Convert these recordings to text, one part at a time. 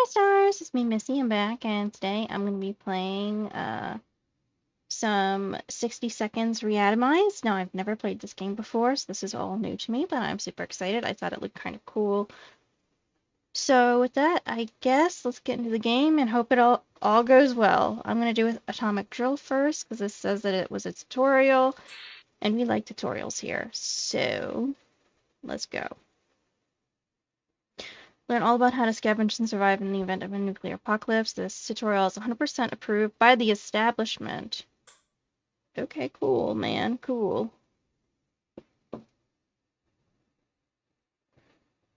my stars, it's me Missy, I'm back, and today I'm going to be playing some 60 seconds Reatomized. Now, I've never played this game before, so this is all new to me, but I'm super excited. I thought it looked kind of cool. So with that, I guess let's get into the game and hope it all goes well. I'm going to do with Atomic Drill first, because this says that it was a tutorial, and we like tutorials here. So, let's go. Learn all about how to scavenge and survive in the event of a nuclear apocalypse. This tutorial is 100% approved by the establishment. Okay, cool, man, cool.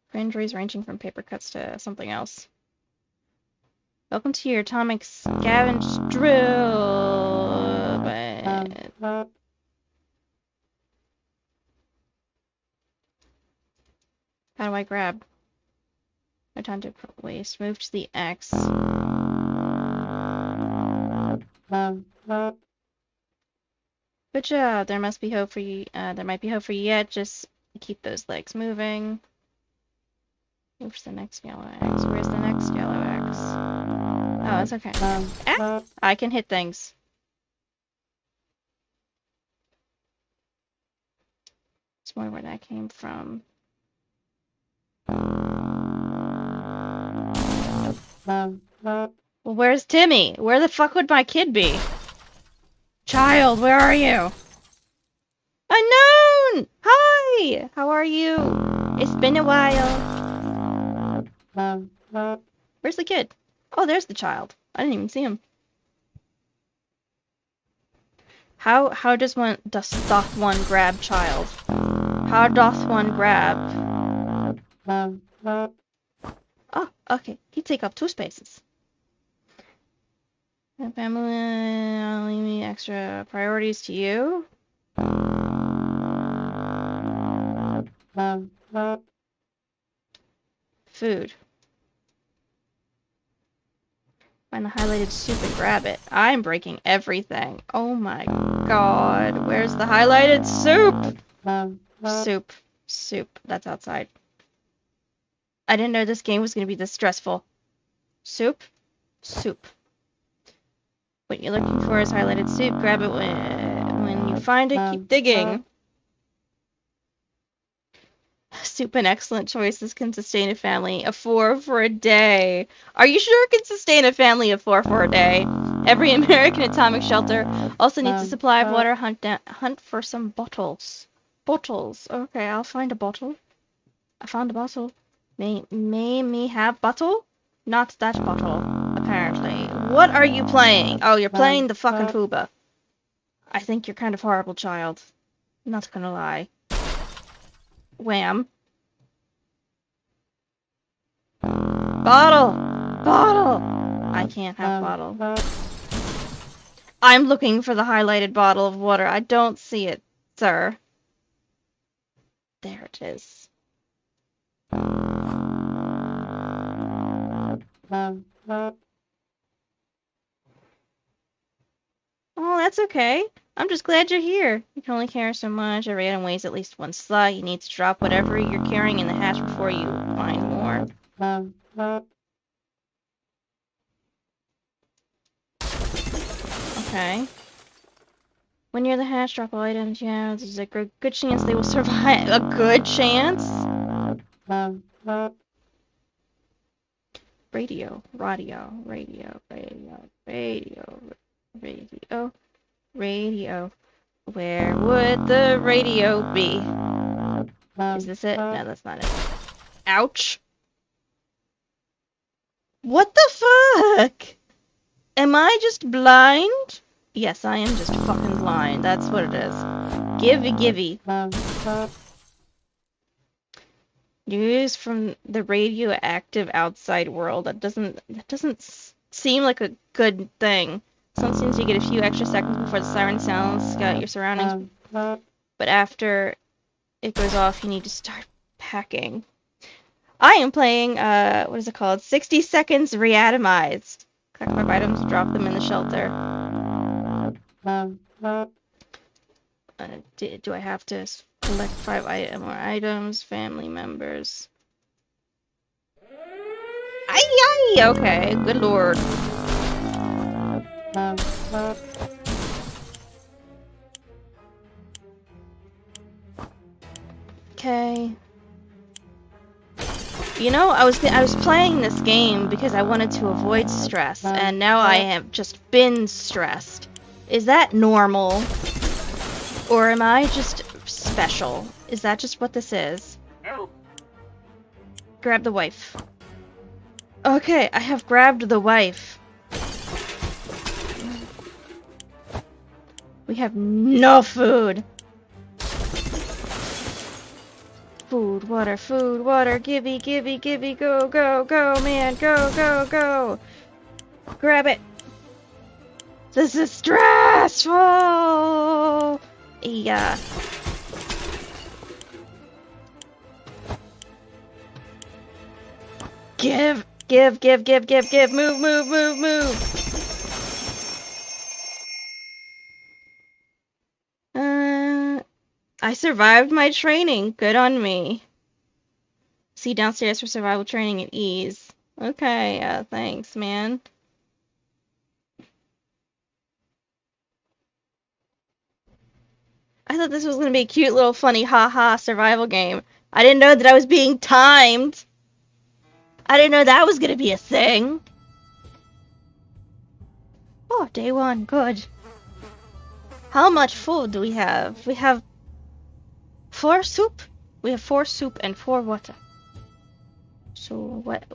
For injuries ranging from paper cuts to something else. Welcome to your atomic scavenge drill. How do I grab? No time to waste. Move to the X. Good job. There must be hope for you. There might be hope for you yet. Just keep those legs moving. Where's the next yellow X? Where's the next yellow X? Oh, it's okay. Ah! I can hit things. Just wonder where that came from. Well, where's Timmy? Where the fuck would my kid be? Child, where are you? Unknown! Hi! How are you? It's been a while. Where's the kid? Oh, there's the child. I didn't even see him. How doth one grab child? How doth one grab? Oh, okay. He take up 2 spaces. Family, I'll leave me extra priorities to you. Food. Find the highlighted soup and grab it. I'm breaking everything. Oh my god. Where's the highlighted soup? Soup. That's outside. I didn't know this game was going to be this stressful. Soup. What you're looking for is highlighted soup. Grab it when you find it. Keep digging. Soup, an excellent choice. This can sustain a family of 4 for a day. Are you sure it can sustain a family of 4 for a day? Every American atomic shelter also needs a supply of water. Hunt for some bottles. Bottles. Okay, I'll find a bottle. I found a bottle. May me have bottle? Not that bottle, apparently. What are you playing? Oh, you're playing the fucking tuba. I think you're kind of horrible, child. Not gonna lie. Wham. Bottle! I can't have bottle. I'm looking for the highlighted bottle of water. I don't see it, sir. There it is. Oh, that's okay. I'm just glad you're here. You can only carry so much. Every item weighs at least 1 slug. You need to drop whatever you're carrying in the hatch before you find more. Okay. When near the hatch, drop all items you have. There's a good chance they will survive. A good chance? Radio. Where would the radio be? Is this it? No, that's not it. Ouch. What the fuck? Am I just blind? Yes, I am just fucking blind. That's what it is. Givey. News from the radioactive outside world. That doesn't seem like a good thing. Sometimes you get a few extra seconds before the siren sounds, scout your surroundings, but after it goes off, you need to start packing. I am playing, what is it called? 60 seconds Reatomized. Collect 5 items, drop them in the shelter. Do I have to collect 5 more items? Family members. Ay, ay, okay, good lord. Okay. You know, I was playing this game because I wanted to avoid stress, and now I have just been stressed. Is that normal? Or am I just special? Is that just what this is? Grab the wife. Okay, I have grabbed the wife. We have no food. Food, water, gibby, go, go, man, go. Grab it. This is stressful. Yeah. Give. Move. I survived my training. Good on me. See downstairs for survival training at ease. Okay, thanks, man. I thought this was gonna be a cute little funny haha survival game. I didn't know that I was being timed. I didn't know that was gonna be a thing. Oh, day one, good. How much food do we have? We have 4 soup? We have 4 soup and 4 water. So what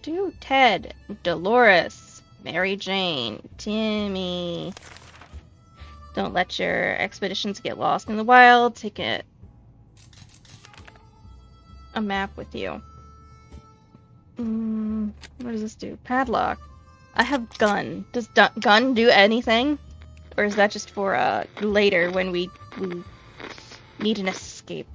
do? Ted, Dolores, Mary Jane, Timmy. Don't let your expeditions get lost in the wild. Take a map with you. What does this do? Padlock. I have gun. Does gun do anything? Or is that just for later when we need an escape?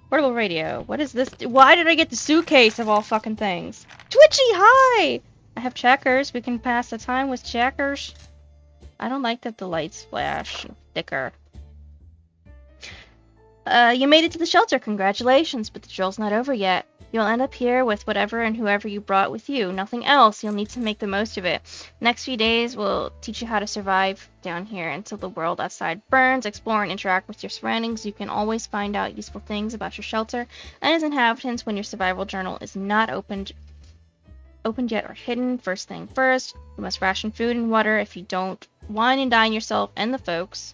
Portable radio. What is this? Why did I get the suitcase of all fucking things? Twitchy, hi! I have checkers. We can pass the time with checkers. I don't like that the lights flash thicker. You made it to the shelter. Congratulations, but the drill's not over yet. You'll end up here with whatever and whoever you brought with you. Nothing else. You'll need to make the most of it. Next few days will teach you how to survive down here until the world outside burns. Explore and interact with your surroundings. You can always find out useful things about your shelter and its inhabitants when your survival journal is not opened yet or hidden. First thing first, you must ration food and water. If you don't, wine and dine yourself and the folks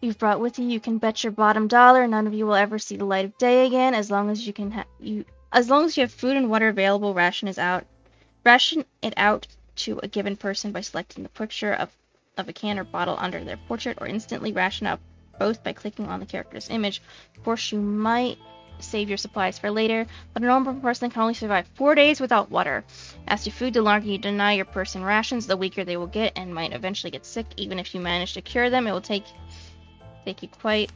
you've brought with you. You can bet your bottom dollar none of you will ever see the light of day again. As long as you have food and water available, ration it out to a given person by selecting the picture of a can or bottle under their portrait, or instantly ration up both by clicking on the character's image. Of course, you might save your supplies for later, but a normal person can only survive 4 days without water. As to food, the longer you deny your person rations, the weaker they will get and might eventually get sick. Even if you manage to cure them, it will take you quite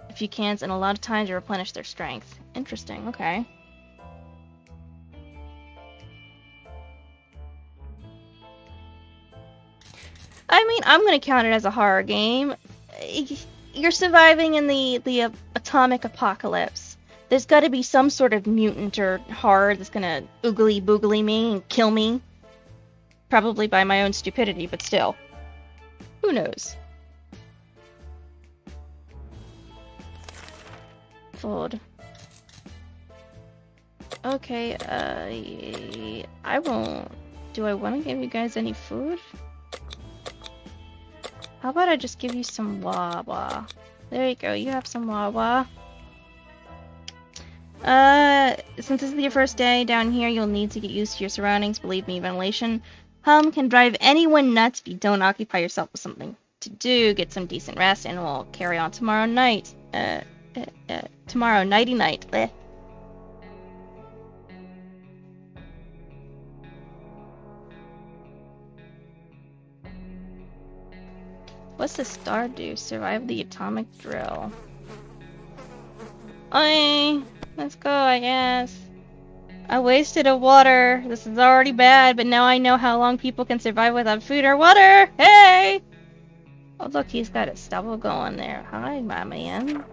a few cans and a lot of time to replenish their strength. Interesting, okay. I mean, I'm gonna count it as a horror game. You're surviving in the atomic apocalypse. There's gotta be some sort of mutant or horror that's gonna oogly boogly me and kill me. Probably by my own stupidity, but still. Who knows? Fold. Okay, I won't. Do I want to give you guys any food? How about I just give you some wawa? There you go, you have some wawa. Since this is your first day down here, you'll need to get used to your surroundings. Believe me, ventilation can drive anyone nuts if you don't occupy yourself with something to do. Get some decent rest, and we'll carry on tomorrow night. Tomorrow, nighty-night. Bleh. What's the star do? Survive the atomic drill. Let's go, I guess. I wasted a water. This is already bad, but now I know how long people can survive without food or water. Hey! Oh, look, he's got a stubble going there. Hi, my man.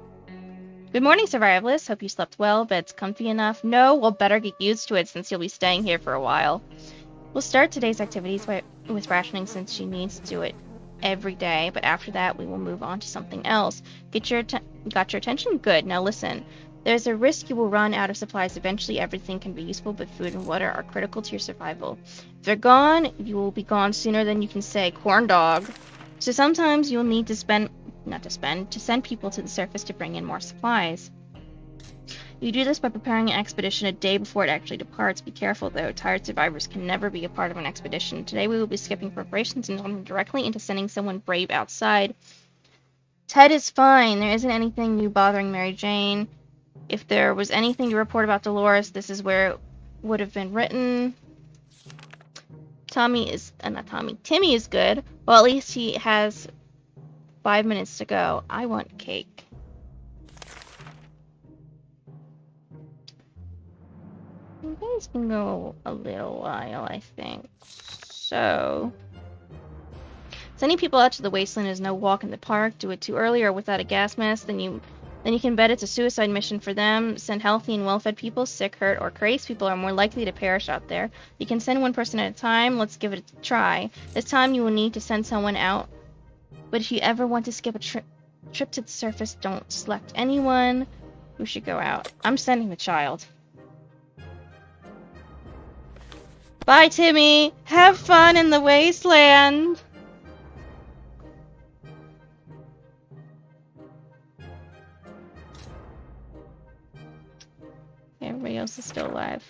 Good morning, survivalists. Hope you slept well. Bed's comfy enough. No, well, better get used to it since you'll be staying here for a while. We'll start today's activities with rationing since she needs to do it every day, but after that we will move on to something else. Got your attention? Good. Now listen. There's a risk you will run out of supplies. Eventually everything can be useful, but food and water are critical to your survival. If they're gone, you will be gone sooner than you can say corn dog. So sometimes you'll need to send people to the surface to bring in more supplies. You do this by preparing an expedition a day before it actually departs. Be careful, though. Tired survivors can never be a part of an expedition. Today we will be skipping preparations and going directly into sending someone brave outside. Ted is fine. There isn't anything new bothering Mary Jane. If there was anything to report about Dolores, this is where it would have been written. Timmy is good. Well, at least he has 5 minutes to go. I want cake. You guys can go a little while, I think. So, sending people out to the wasteland is no walk in the park. Do it too early or without a gas mask, then you can bet it's a suicide mission for them. Send healthy and well-fed people. Sick, hurt, or crazed people are more likely to perish out there. You can send one person at a time. Let's give it a try. This time you will need to send someone out. But if you ever want to skip a trip to the surface, don't select anyone who should go out. I'm sending the child. Bye, Timmy! Have fun in the wasteland! Everybody else is still alive.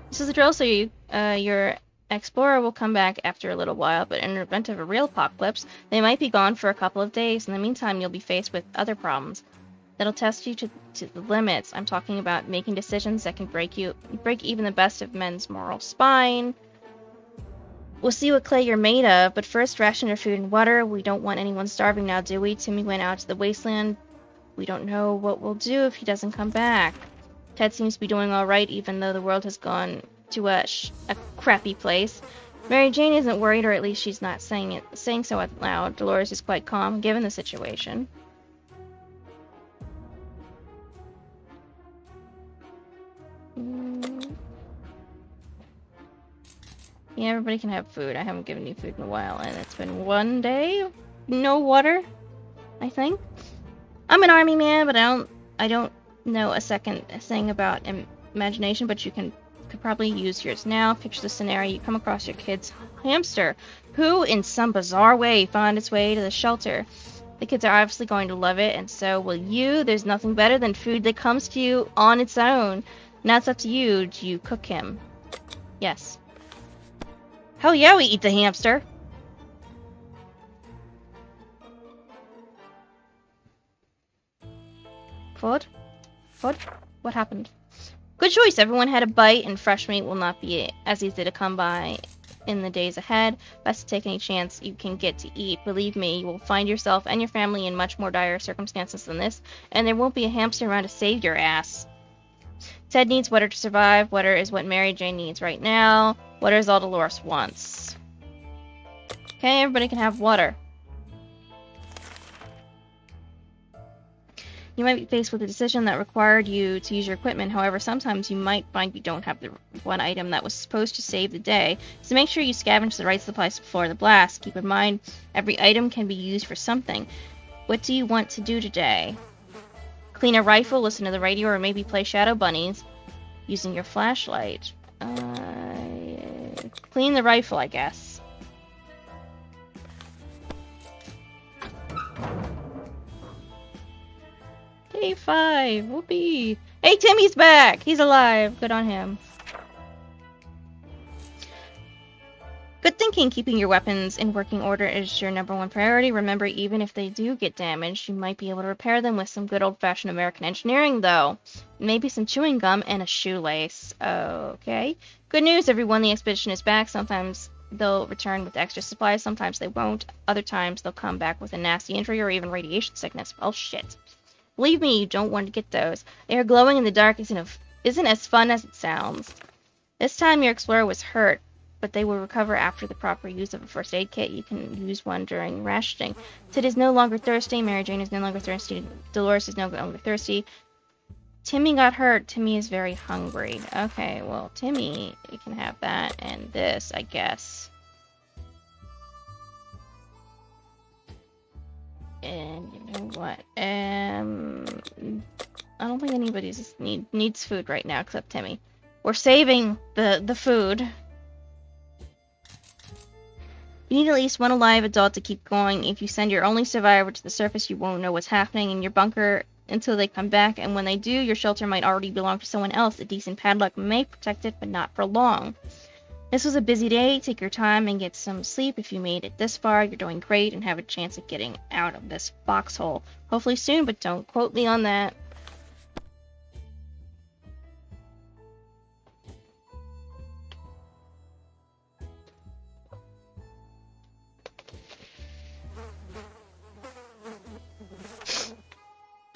This is the drill, so your explorer will come back after a little while, but in the event of a real apocalypse, they might be gone for a couple of days. In the meantime, you'll be faced with other problems that'll test you to the limits. I'm talking about making decisions that can break even the best of men's moral spine. We'll see what clay you're made of, but first ration your food and water. We don't want anyone starving now, do we? Timmy went out to the wasteland. We don't know what we'll do if he doesn't come back. Ted seems to be doing all right, even though the world has gone to a crappy place. Mary Jane isn't worried, or at least she's not saying so out loud. Dolores is quite calm, given the situation. Yeah, everybody can have food. I haven't given you food in a while, and it's been 1 day. No water, I think. I'm an army man, but I don't know a second thing about imagination, but you could probably use yours now. Picture the scenario. You come across your kid's hamster, who, in some bizarre way, found its way to the shelter. The kids are obviously going to love it, and so will you. There's nothing better than food that comes to you on its own. Now it's up to you. Do you cook him? Yes. Hell yeah, we eat the hamster. Food? What happened? Good choice. Everyone had a bite, and fresh meat will not be as easy to come by in the days ahead. Best to take any chance you can get to eat. Believe me, you will find yourself and your family in much more dire circumstances than this, and there won't be a hamster around to save your ass. Ted needs water to survive. Water is what Mary Jane needs right now. Water is all Dolores wants. Okay, everybody can have water. You might be faced with a decision that required you to use your equipment. However, sometimes you might find you don't have the one item that was supposed to save the day. So make sure you scavenge the right supplies before the blast. Keep in mind, every item can be used for something. What do you want to do today? Clean a rifle, listen to the radio, or maybe play Shadow Bunnies using your flashlight. Clean the rifle, I guess. Day 5. Whoopee. Hey, Timmy's back. He's alive. Good on him. Good thinking. Keeping your weapons in working order is your #1 priority. Remember, even if they do get damaged, you might be able to repair them with some good old-fashioned American engineering, though. Maybe some chewing gum and a shoelace. Okay. Good news, everyone. The expedition is back. Sometimes they'll return with extra supplies. Sometimes they won't. Other times they'll come back with a nasty injury or even radiation sickness. Well, shit. Believe me, you don't want to get those. They are glowing in the dark isn't as fun as it sounds. This time your explorer was hurt. but they will recover after the proper use of a first aid kit. You can use one during rationing. Sid is no longer thirsty. Mary Jane is no longer thirsty. Dolores is no longer thirsty. Timmy got hurt. Timmy is very hungry. Okay, well, Timmy, you can have that and this, I guess. And you know what? I don't think anybody needs food right now except Timmy. We're saving the food. You need at least one alive adult to keep going. If you send your only survivor to the surface, you won't know what's happening in your bunker until they come back, and when they do, your shelter might already belong to someone else. A decent padlock may protect it, but not for long. This was a busy day. Take your time and get some sleep. If you made it this far, you're doing great and have a chance of getting out of this foxhole. Hopefully soon, but don't quote me on that.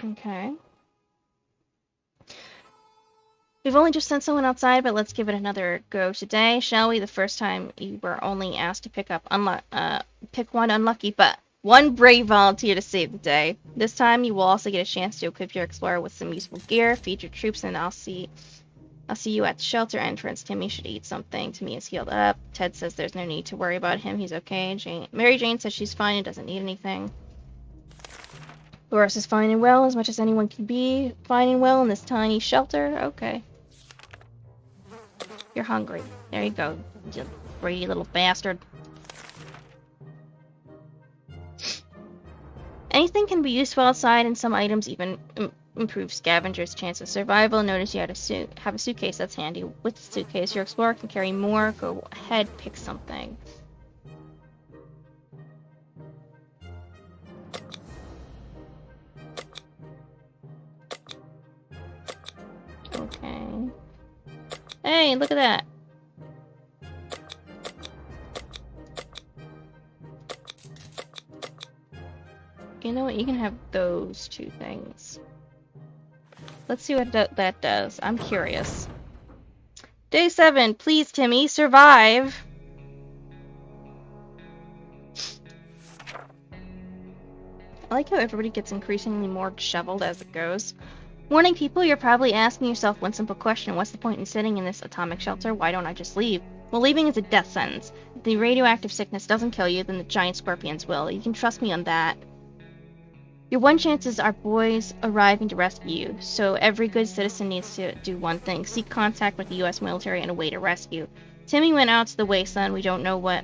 Okay. We've only just sent someone outside, but let's give it another go today, shall we? The first time you were only asked to pick one unlucky, but one brave volunteer to save the day. This time you will also get a chance to equip your explorer with some useful gear, feed your troops, and I'll see you at the shelter entrance. Timmy should eat something. Timmy is healed up. Ted says there's no need to worry about him. He's okay. Mary Jane says she's fine and doesn't need anything. Dolores is fine and well, as much as anyone can be fine and well in this tiny shelter. Okay. You're hungry. There you go, you greedy little bastard. Anything can be useful outside, and some items even improve scavengers' chance of survival. Notice you have a suitcase. That's handy. With the suitcase, your explorer can carry more. Go ahead, pick something. Okay. Hey, look at that. You know what? You can have those two things. Let's see what that does. I'm curious. Day 7. Please, Timmy, survive. I like how everybody gets increasingly more disheveled as it goes. Warning people, you're probably asking yourself one simple question. What's the point in sitting in this atomic shelter? Why don't I just leave? Well, leaving is a death sentence. If the radioactive sickness doesn't kill you, then the giant scorpions will. You can trust me on that. Your one chance is our boys arriving to rescue you, so every good citizen needs to do one thing. Seek contact with the U.S. military and await a rescue. Timmy went out to the wasteland. We don't know what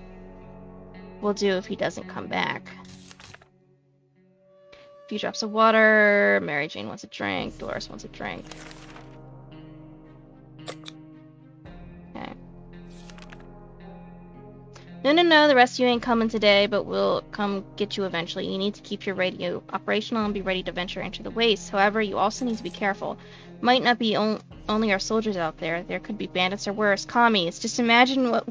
we'll do if he doesn't come back. A few drops of water. Mary Jane wants a drink. Dolores wants a drink. Okay. No, the rescue ain't coming today, but we'll come get you eventually. You need to keep your radio operational and be ready to venture into the waste. However, you also need to be careful. Might not be only our soldiers out there. There could be bandits or worse, commies. Just imagine what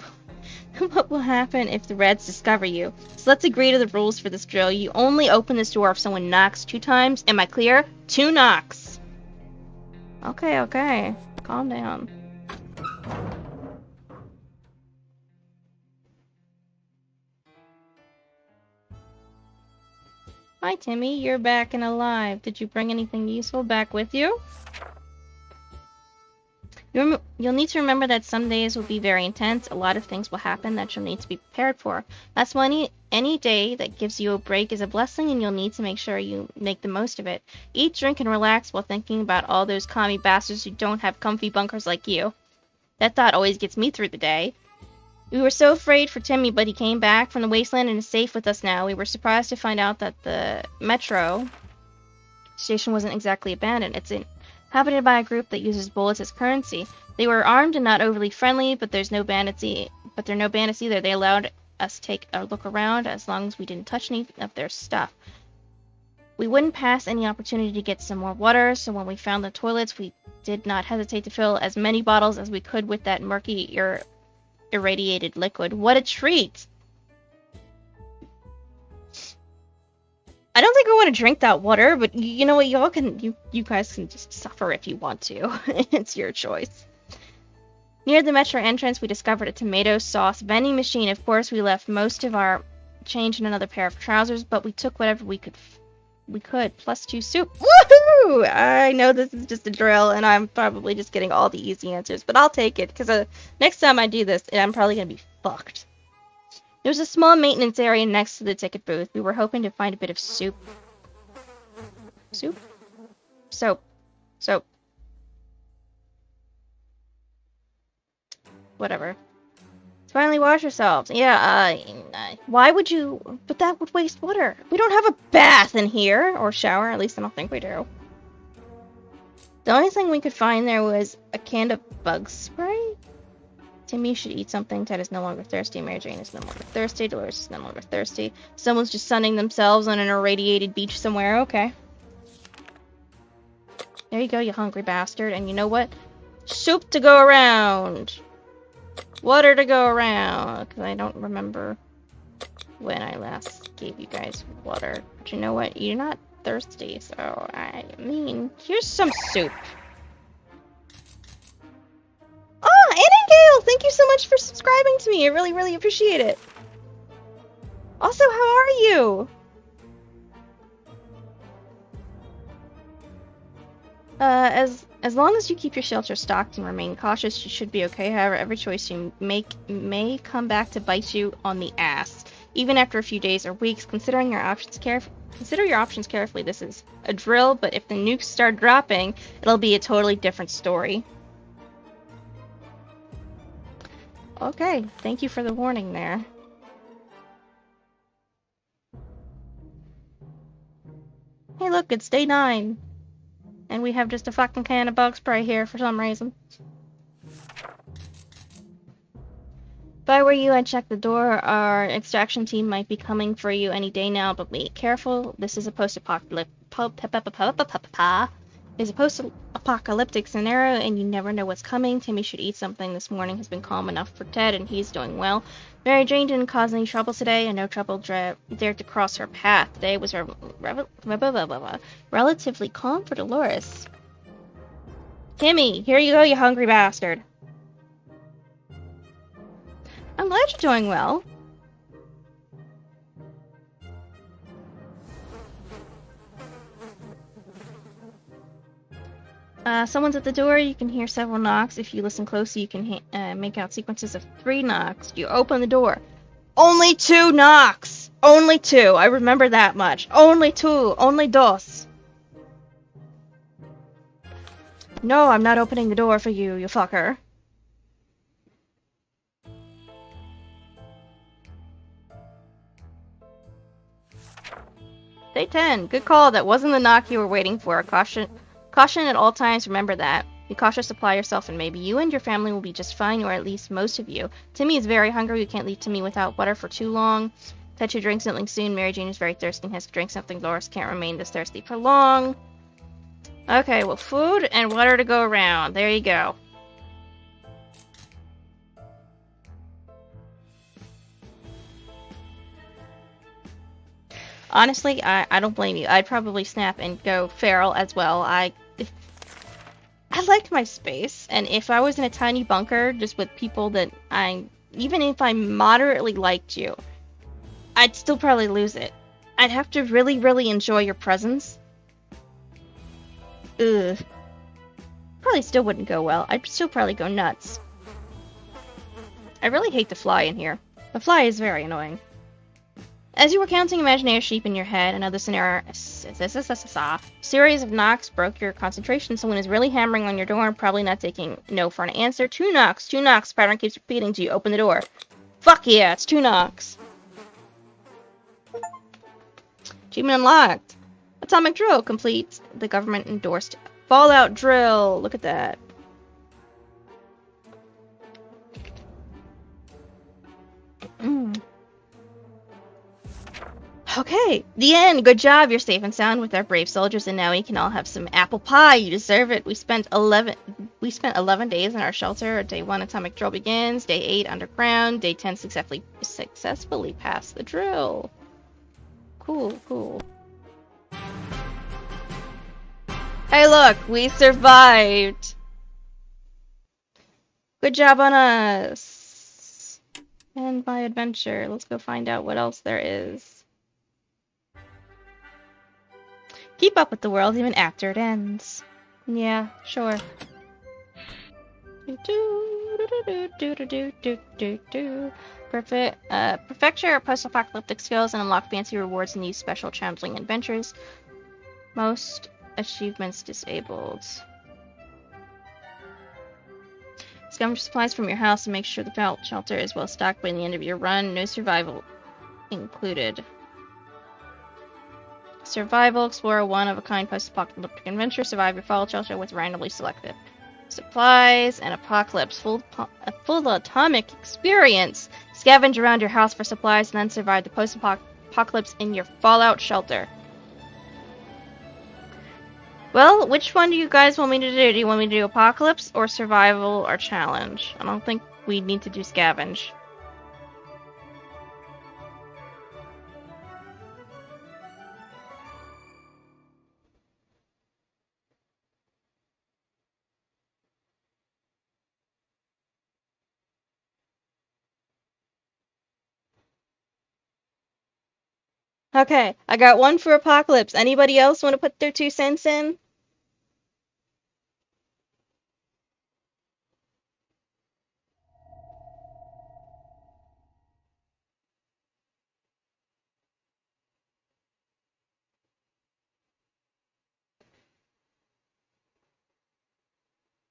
will happen if the Reds discover you. So let's agree to the rules for this drill. You only open this door if someone knocks 2 times. Am I clear? 2 knocks. Okay. Calm down. Hi, Timmy. You're back and alive. Did you bring anything useful back with you? You'll need to remember that some days will be very intense. A lot of things will happen that you'll need to be prepared for. That's why any day that gives you a break is a blessing, and you'll need to make sure you make the most of it. Eat, drink, and relax while thinking about all those commie bastards who don't have comfy bunkers like you. That thought always gets me through the day. We were so afraid for Timmy, but he came back from the wasteland and is safe with us now. We were surprised to find out that the metro station wasn't exactly abandoned. It's inhabited by a group that uses bullets as currency. They were armed and not overly friendly, but they're no bandits either. They allowed us to take a look around as long as we didn't touch any of their stuff. We wouldn't pass any opportunity to get some more water, so when we found the toilets, we did not hesitate to fill as many bottles as we could with that murky, irradiated liquid. What a treat! I don't think I want to drink that water, but you know what? You guys can just suffer if you want to. It's your choice. Near the metro entrance, we discovered a tomato sauce vending machine. Of course, we left most of our change in another pair of trousers, but we took whatever we could. Plus 2 soup. Woohoo! I know this is just a drill, and I'm probably just getting all the easy answers, but I'll take it, because next time I do this, I'm probably going to be fucked. There's a small maintenance area next to the ticket booth. We were hoping to find a bit of soup. Soup? Soap. Soap. Whatever. Finally wash yourselves. Yeah, why would you? But that would waste water. We don't have a bath in here, or shower, at least I don't think we do. The only thing we could find there was a can of bug spray. Timmy should eat something. Ted is no longer thirsty. Mary Jane is no longer thirsty. Dolores is no longer thirsty. Someone's just sunning themselves on an irradiated beach somewhere. Okay. There you go, you hungry bastard. And you know what? Soup to go around. Water to go around, because I don't remember when I last gave you guys water. But you know what? You're not thirsty, so I mean, here's some soup. Oh, Anningale! Thank you so much for subscribing to me. I really, really appreciate it. Also, how are you? As long as you keep your shelter stocked and remain cautious, you should be okay. However, every choice you make may come back to bite you on the ass. Even after a few days or weeks, consider your options carefully. This is a drill, but if the nukes start dropping, it'll be a totally different story. Okay, thank you for the warning there. Hey look, it's day 9. And we have just a fucking can of bug spray here for some reason. If I were you, I'd check the door. Our extraction team might be coming for you any day now, but be careful. This is a post-apocalyptic scenario, and you never know what's coming. Timmy should eat something. This morning has been calm enough for Ted, and he's doing well. Mary Jane didn't cause any trouble today, and no trouble dared to cross her path. Today was relatively calm for Dolores. Timmy, here you go, you hungry bastard. I'm glad you're doing well. Someone's at the door. You can hear several knocks. If you listen closely, you can make out sequences of 3 knocks. You open the door. Only 2 knocks! Only 2. I remember that much. Only 2. Only dos. No, I'm not opening the door for you, you fucker. Day 10. Good call. That wasn't the knock you were waiting for. Caution at all times. Remember that. Be cautious, apply yourself, and maybe you and your family will be just fine, or at least most of you. Timmy is very hungry. You can't leave Timmy without water for too long. Ted should drink something soon. Mary Jane is very thirsty and has to drink something. Dolores can't remain this thirsty for long. Okay, well, food and water to go around. There you go. Honestly, I don't blame you. I'd probably snap and go feral as well. I like my space, and if I was in a tiny bunker just with people that even if I moderately liked you, I'd still probably lose it. I'd have to really, really enjoy your presence. Ugh. Probably still wouldn't go well. I'd still probably go nuts. I really hate the fly in here. The fly is very annoying. As you were counting imaginary sheep in your head, another series of knocks broke your concentration. Someone is really hammering on your door and probably not taking no for an answer. 2 knocks, 2 knocks. Pattern keeps repeating till you open the door. Fuck yeah, it's 2 knocks. Achievement unlocked. Atomic drill complete. The government endorsed Fallout drill. Look at that. Okay, the end. Good job. You're safe and sound with our brave soldiers, and now we can all have some apple pie. You deserve it. We spent 11 days in our shelter. Day 1, atomic drill begins. Day 8, underground. Day 10, successfully passed the drill. Cool, cool. Hey, look, we survived. Good job on us. And my adventure. Let's go find out what else there is. Keep up with the world even after it ends. Yeah, sure. Perfect your post-apocalyptic skills and unlock fancy rewards in these special trampling adventures. Most achievements disabled. Scavenge supplies from your house and make sure the fallout shelter is well stocked by the end of your run. No survival included. Survival, explore a one-of-a-kind post-apocalyptic adventure. Survive your fallout shelter with randomly selected supplies and apocalypse. Full atomic experience. Scavenge around your house for supplies and then survive the post-apocalypse in your fallout shelter. Well, which one do you guys want me to do? Do you want me to do apocalypse or survival or challenge? I don't think we need to do scavenge. Okay, I got one for apocalypse. Anybody else want to put their 2 cents in?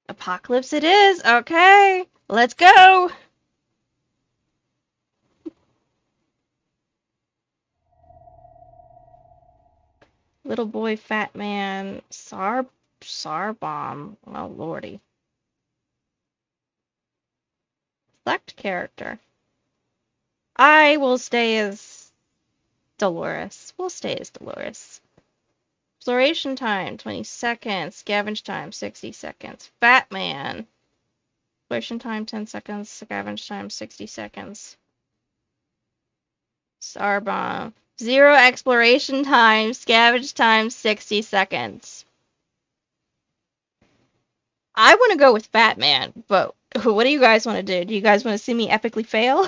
Apocalypse it is. Okay, let's go. Little boy, fat man, Sarbomb. Oh lordy. Select character. I will stay as Dolores. We'll stay as Dolores. Exploration time, 20 seconds. Scavenge time, 60 seconds. Fat man. Exploration time, 10 seconds. Scavenge time, 60 seconds. Sarbomb. 0 exploration time. Scavenge time, 60 seconds. I want to go with Fat Man, but what do you guys want to do? Do you guys want to see me epically fail?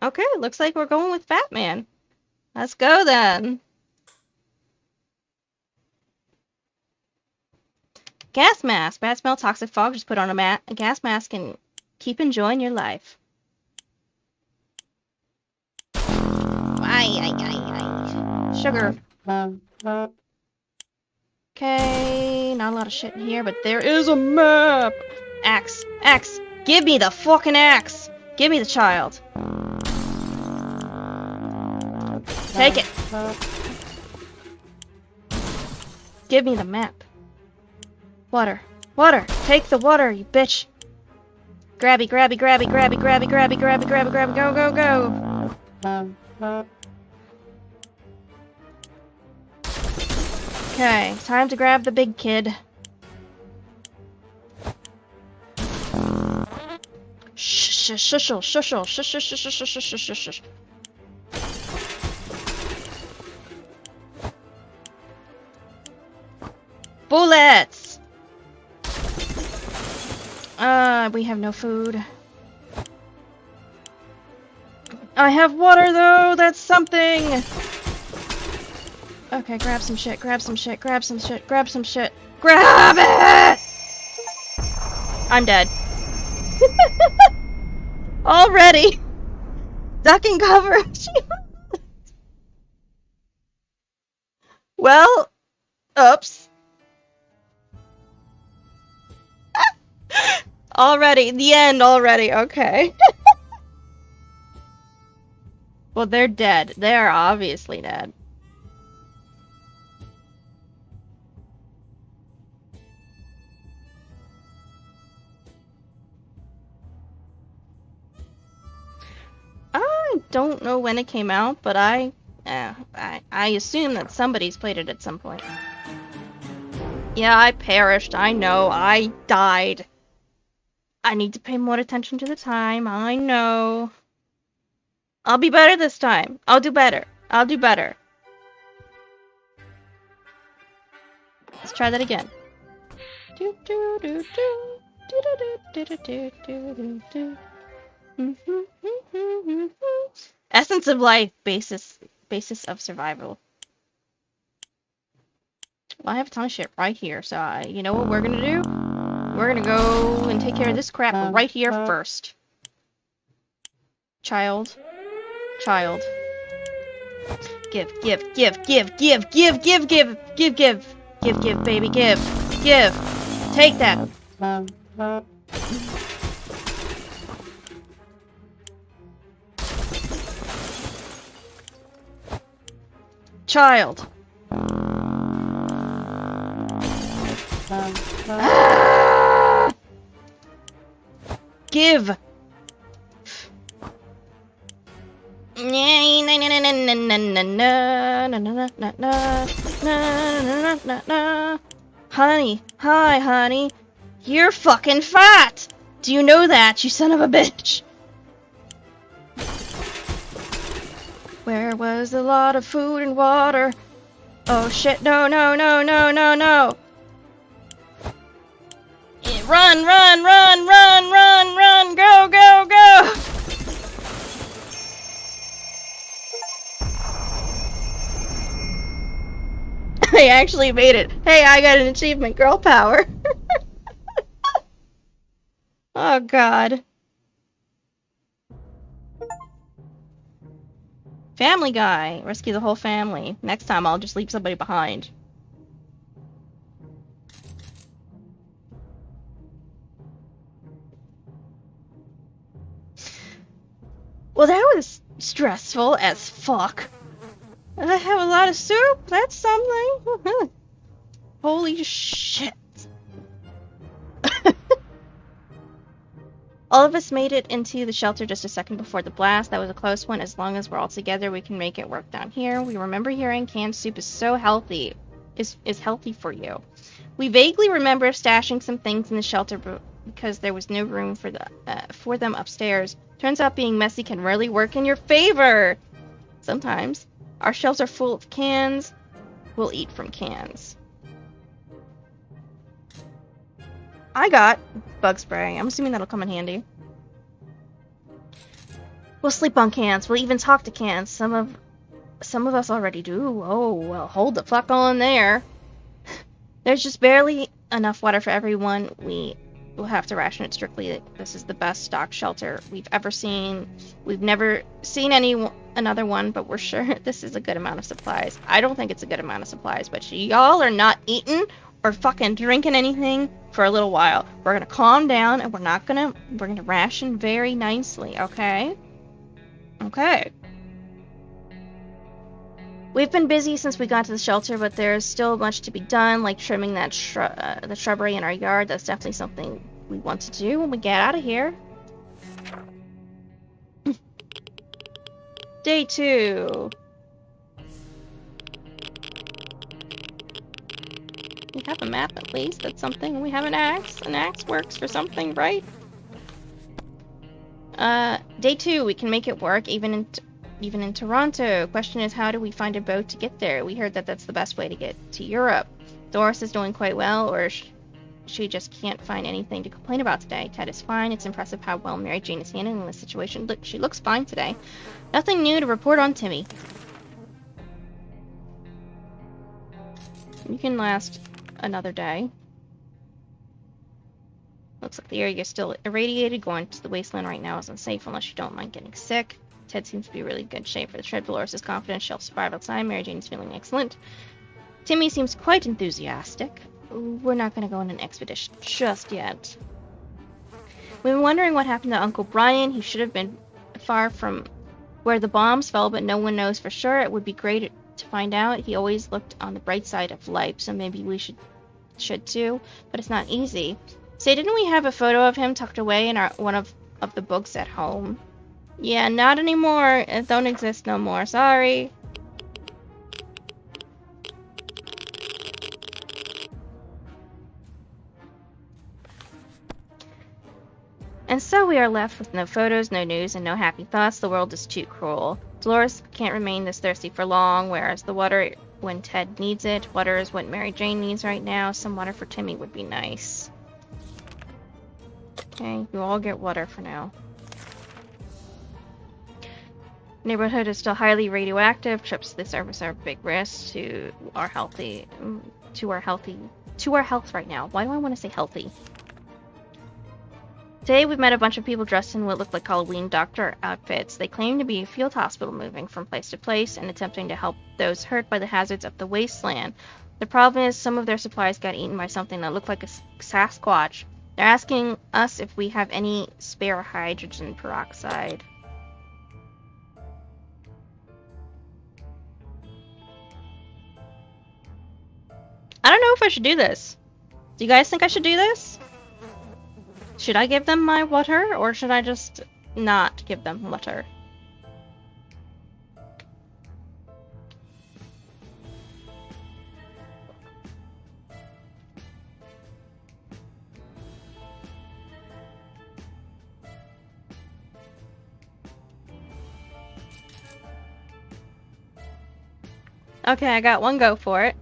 Okay, looks like we're going with Fat Man. Let's go then. Gas mask. Bad smell, toxic fog. Just put on a gas mask and keep enjoying your life. Sugar. Okay, not a lot of shit in here, but there is a map. Axe. Axe. Give me the fucking axe. Give me the child. Take it. Give me the map. Water. Water. Take the water, you bitch. Grabby, grabby, grabby, grabby, grabby, grabby, grabby, grabby, grabby, go, go, go. Okay, time to grab the big kid. Shh, shh, shh, shh, shh, shh, shh, shh, shh, shh, shh, shh, shh. Bullets! We have no food. I have water though, that's something! Okay, grab some shit, grab some shit, grab some shit, grab some shit. Grab it! I'm dead. Already! Duck and cover. Well, oops. Already, the end already, okay. Well, they're dead. They're obviously dead. I don't know when it came out, but I assume that somebody's played it at some point. Yeah, I perished. I know. I died. I need to pay more attention to the time. I know. I'll be better this time. I'll do better. I'll do better. Let's try that again. Essence of life, basis of survival. Well, I have a ton of shit right here, so you know what we're gonna do? We're gonna go and take care of this crap right here first. Child. Child. Give, give, give, give, give, give, give, give, give, give, give, give, baby, give, give. Take that. Child. Give. Honey, hi, honey. You're fucking fat! Do you know that, you son of a bitch? Where was a lot of food and water? Oh shit, no, no, no, no, no, no! Run, run, run, run, run, run! Go, go, go! I actually made it. Hey, I got an achievement, girl power. Oh god. Family Guy. Rescue the whole family. Next time I'll just leave somebody behind. Well, that was stressful as fuck. I have a lot of soup. That's something. Holy shit. All of us made it into the shelter just a second before the blast. That was a close one. As long as we're all together, we can make it work down here. We remember hearing canned soup is so healthy. Is healthy for you. We vaguely remember stashing some things in the shelter because there was no room for them upstairs. Turns out being messy can really work in your favor. Sometimes. Our shelves are full of cans. We'll eat from cans. I got bug spray. I'm assuming that'll come in handy. We'll sleep on cans. We'll even talk to cans. Some of us already do. Oh, well, hold the fuck on there. There's just barely enough water for everyone. We will have to ration it strictly. This is the best stocked shelter we've ever seen. We've never seen another one, but we're sure this is a good amount of supplies. I don't think it's a good amount of supplies, but y'all are not eating or fucking drinking anything for a little while. We're gonna calm down and we're gonna ration very nicely, okay? Okay. We've been busy since we got to the shelter, but there's still much to be done, like trimming that the shrubbery in our yard. That's definitely something we want to do when we get out of here. Day 2. We have a map at least. That's something. We have an axe. An axe works for something, right? Day 2. We can make it work even in Toronto. Question is, how do we find a boat to get there? We heard that that's the best way to get to Europe. Doris is doing quite well, or she just can't find anything to complain about today. Ted is fine. It's impressive how well Mary Jane is handling the situation. Look, she looks fine today. Nothing new to report on Timmy. You can last another day. Looks like the area is still irradiated. Going to the wasteland right now is unsafe unless you don't mind getting sick. Ted seems to be in really good shape for the trip. Dolores is confident she'll survive outside. Mary Jane is feeling excellent. Timmy seems quite enthusiastic. We're not going to go on an expedition just yet. We've been wondering what happened to Uncle Brian. He should have been far from where the bombs fell, but no one knows for sure. It would be great to find out. He always looked on the bright side of life, so maybe we should too, but it's not easy. Say, didn't we have a photo of him tucked away in one of the books at home? Yeah, not anymore. It don't exist no more. Sorry. And so we are left with no photos, no news, and no happy thoughts. The world is too cruel. Dolores can't remain this thirsty for long. Where's the water when Ted needs it? Water is what Mary Jane needs right now. Some water for Timmy would be nice. Okay, you all get water for now. Neighborhood is still highly radioactive. Trips to the surface are a big risk to our health right now. Why do I want to say healthy? Today we've met a bunch of people dressed in what look like Halloween doctor outfits. They claim to be a field hospital moving from place to place and attempting to help those hurt by the hazards of the wasteland. The problem is some of their supplies got eaten by something that looked like a Sasquatch. They're asking us if we have any spare hydrogen peroxide. I don't know if I should do this. Do you guys think I should do this? Should I give them my water, or should I just not give them water? Okay, I got one go for it.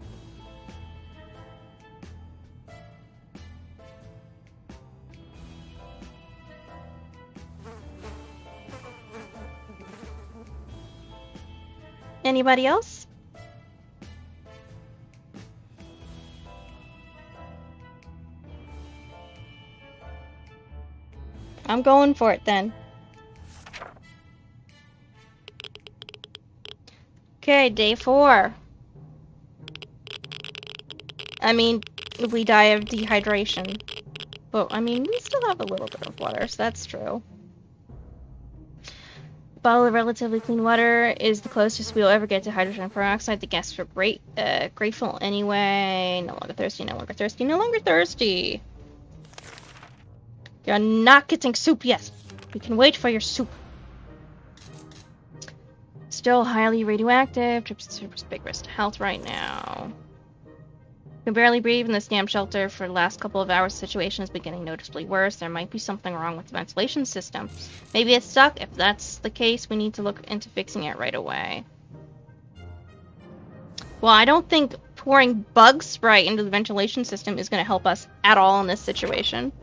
Anybody else? I'm going for it then. Okay, day 4. I mean, we die of dehydration. But, I mean, we still have a little bit of water, so that's true. A bottle of relatively clean water is the closest we'll ever get to hydrogen peroxide. The guests were grateful anyway. No longer thirsty, no longer thirsty, no longer thirsty. You're not getting soup yet. We can wait for your soup. Still highly radioactive. Trips to surface, big risk to health right now. Can barely breathe in this damn shelter for the last couple of hours. The situation is beginning noticeably worse. There might be something wrong with the ventilation system. Maybe it's stuck. If that's the case, we need to look into fixing it right away. Well, I don't think pouring bug spray into the ventilation system is going to help us at all in this situation.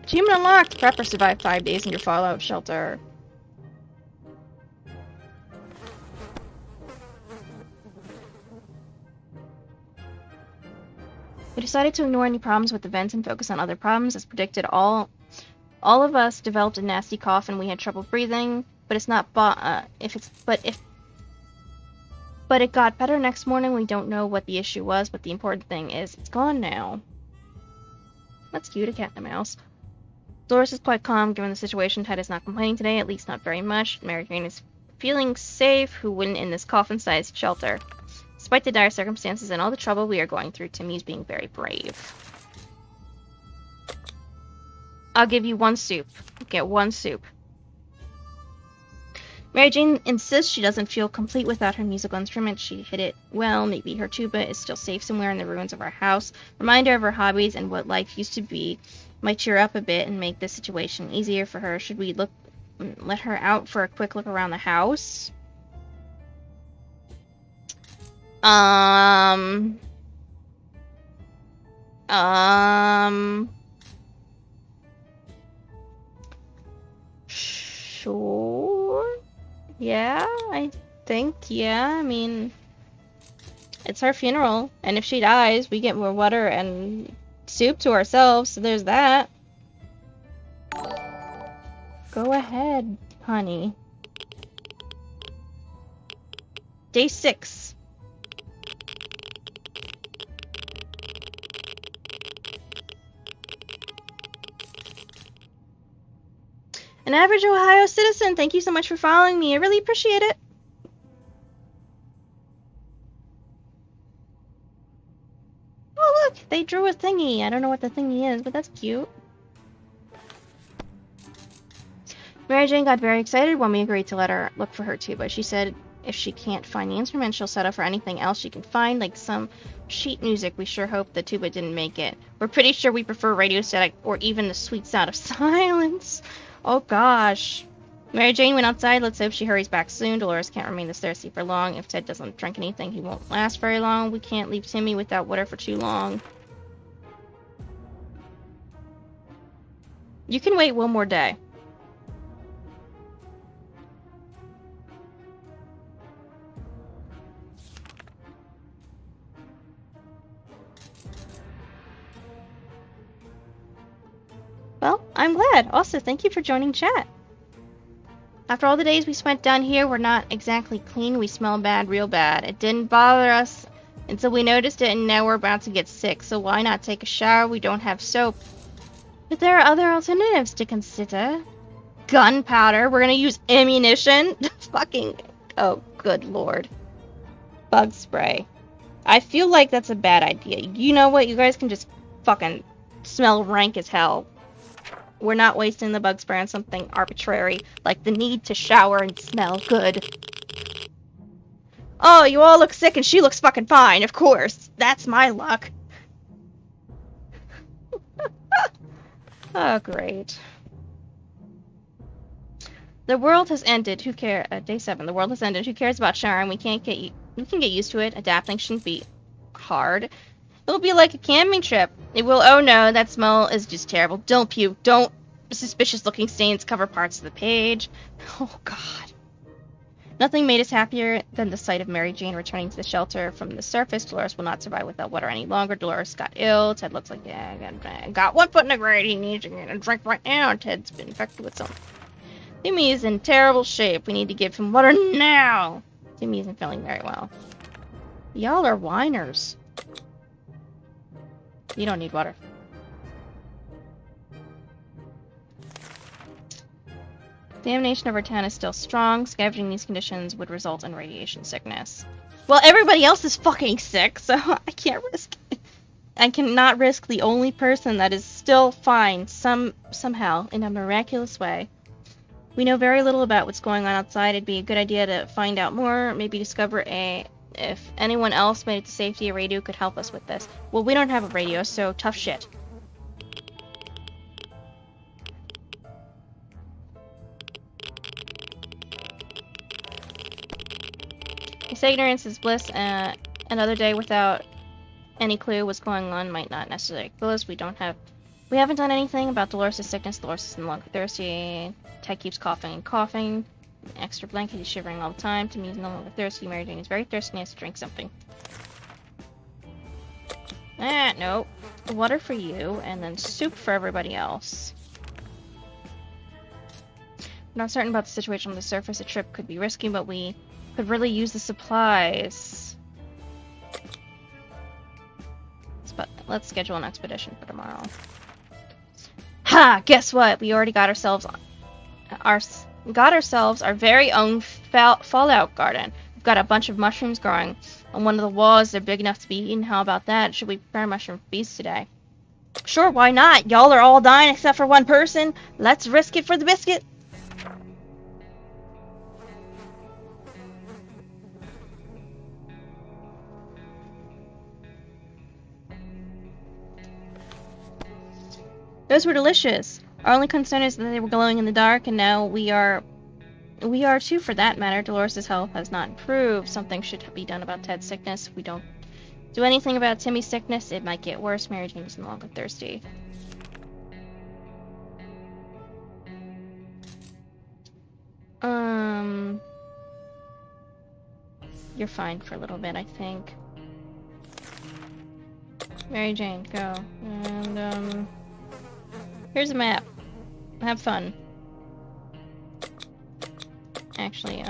Achievement unlocked! Prepper survived 5 days in your fallout shelter. We decided to ignore any problems with the vents and focus on other problems. As predicted, all of us developed a nasty cough and we had trouble breathing. But it's not but it got better next morning. We don't know what the issue was, but the important thing is it's gone now. That's cute, a cat and a mouse. Dolores is quite calm given the situation. Ted is not complaining today, at least not very much. Mary Jane is feeling safe, who wouldn't in this coffin-sized shelter. Despite the dire circumstances and all the trouble we are going through, Timmy is being very brave. I'll give you 1 soup. Get 1 soup. Mary Jane insists she doesn't feel complete without her musical instrument. She hit it well. Maybe her tuba is still safe somewhere in the ruins of our house. Reminder of her hobbies and what life used to be might cheer up a bit and make this situation easier for her. Should we let her out for a quick look around the house? Sure. Yeah, I think, yeah. I mean, it's her funeral, and if she dies, we get more water and soup to ourselves, so there's that. Go ahead, honey. Day 6. An average Ohio citizen, thank you so much for following me. I really appreciate it. Oh, look, they drew a thingy. I don't know what the thingy is, but that's cute. Mary Jane got very excited when we agreed to let her look for her too, but she said If she can't find the instrument, she'll settle for anything else she can find, like some sheet music. We sure hope the tuba didn't make it. We're pretty sure we prefer radio static or even the sweet sound of silence. Oh gosh. Mary Jane went outside. Let's hope she hurries back soon. Dolores can't remain this thirsty for long. If Ted doesn't drink anything, he won't last very long. We can't leave Timmy without water for too long. You can wait one more day. Well, I'm glad. Also, thank you for joining chat. After all the days we spent down here, we're not exactly clean. We smell bad, real bad. It didn't bother us until we noticed it, and now we're about to get sick. So why not take a shower? We don't have soap. But there are other alternatives to consider. Gunpowder. We're gonna use ammunition. Fucking. Oh, good lord. Bug spray. I feel like that's a bad idea. You know what? You guys can just fucking smell rank as hell. We're not wasting the bug spray on something arbitrary, like the need to shower and smell good. Oh, you all look sick and she looks fucking fine, of course. That's my luck. Oh, great. The world has ended. Who cares? Day 7. The world has ended. Who cares about showering? We can get used to it. Adapting shouldn't be hard. It'll be like a camping trip. It will. Oh no, that smell is just terrible. Don't puke. Don't. Suspicious looking stains cover parts of the page. Oh god. Nothing made us happier than the sight of Mary Jane returning to the shelter from the surface. Dolores will not survive without water any longer. Dolores got ill. Ted looks like, yeah, got 1 foot in the grave. He needs to get a drink right now. Ted's been infected with something. Timmy is in terrible shape. We need to give him water now. Timmy isn't feeling very well. Y'all are whiners. You don't need water. The contamination of our town is still strong. Scavenging these conditions would result in radiation sickness. Well, everybody else is fucking sick, so I can't risk it. I cannot risk the only person that is still fine somehow in a miraculous way. We know very little about what's going on outside. It'd be a good idea to find out more, maybe discover if anyone else made it to safety. A radio could help us with this. Well, we don't have a radio, so tough shit. He said ignorance is bliss. Another day without any clue what's going on might not necessarily kill us. We haven't done anything about Dolores' sickness. Dolores is no longer thirsty. Ted keeps coughing and coughing. An extra blanket, he's shivering all the time. Timmy is no longer thirsty. Mary Jane is very thirsty and has to drink something. No. Water for you, and then soup for everybody else. I'm not certain about the situation on the surface. A trip could be risky, but we could really use the supplies. Let's schedule an expedition for tomorrow. Ha! Guess what? We already got ourselves our very own fallout garden. We've got a bunch of mushrooms growing on one of the walls. They're big enough to be eaten. How about that? Should we prepare a mushroom feast today? Sure, why not? Y'all are all dying except for one person. Let's risk it for the biscuit. Those were delicious. Our only concern is that they were glowing in the dark, and now we are too, for that matter. Dolores' health has not improved. Something should be done about Ted's sickness. If we don't do anything about Timmy's sickness, it might get worse. Mary Jane is no longer thirsty. You're fine for a little bit, I think. Mary Jane, go. And, here's a map. Have fun. Actually,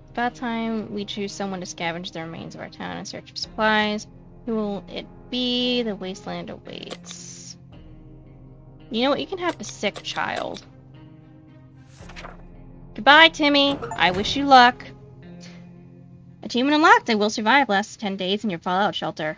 about time we choose someone to scavenge the remains of our town in search of supplies. Who will it be? The wasteland awaits. You know what? You can have the sick child. Goodbye, Timmy. I wish you luck. Achievement unlocked. I will survive last 10 days in your fallout shelter.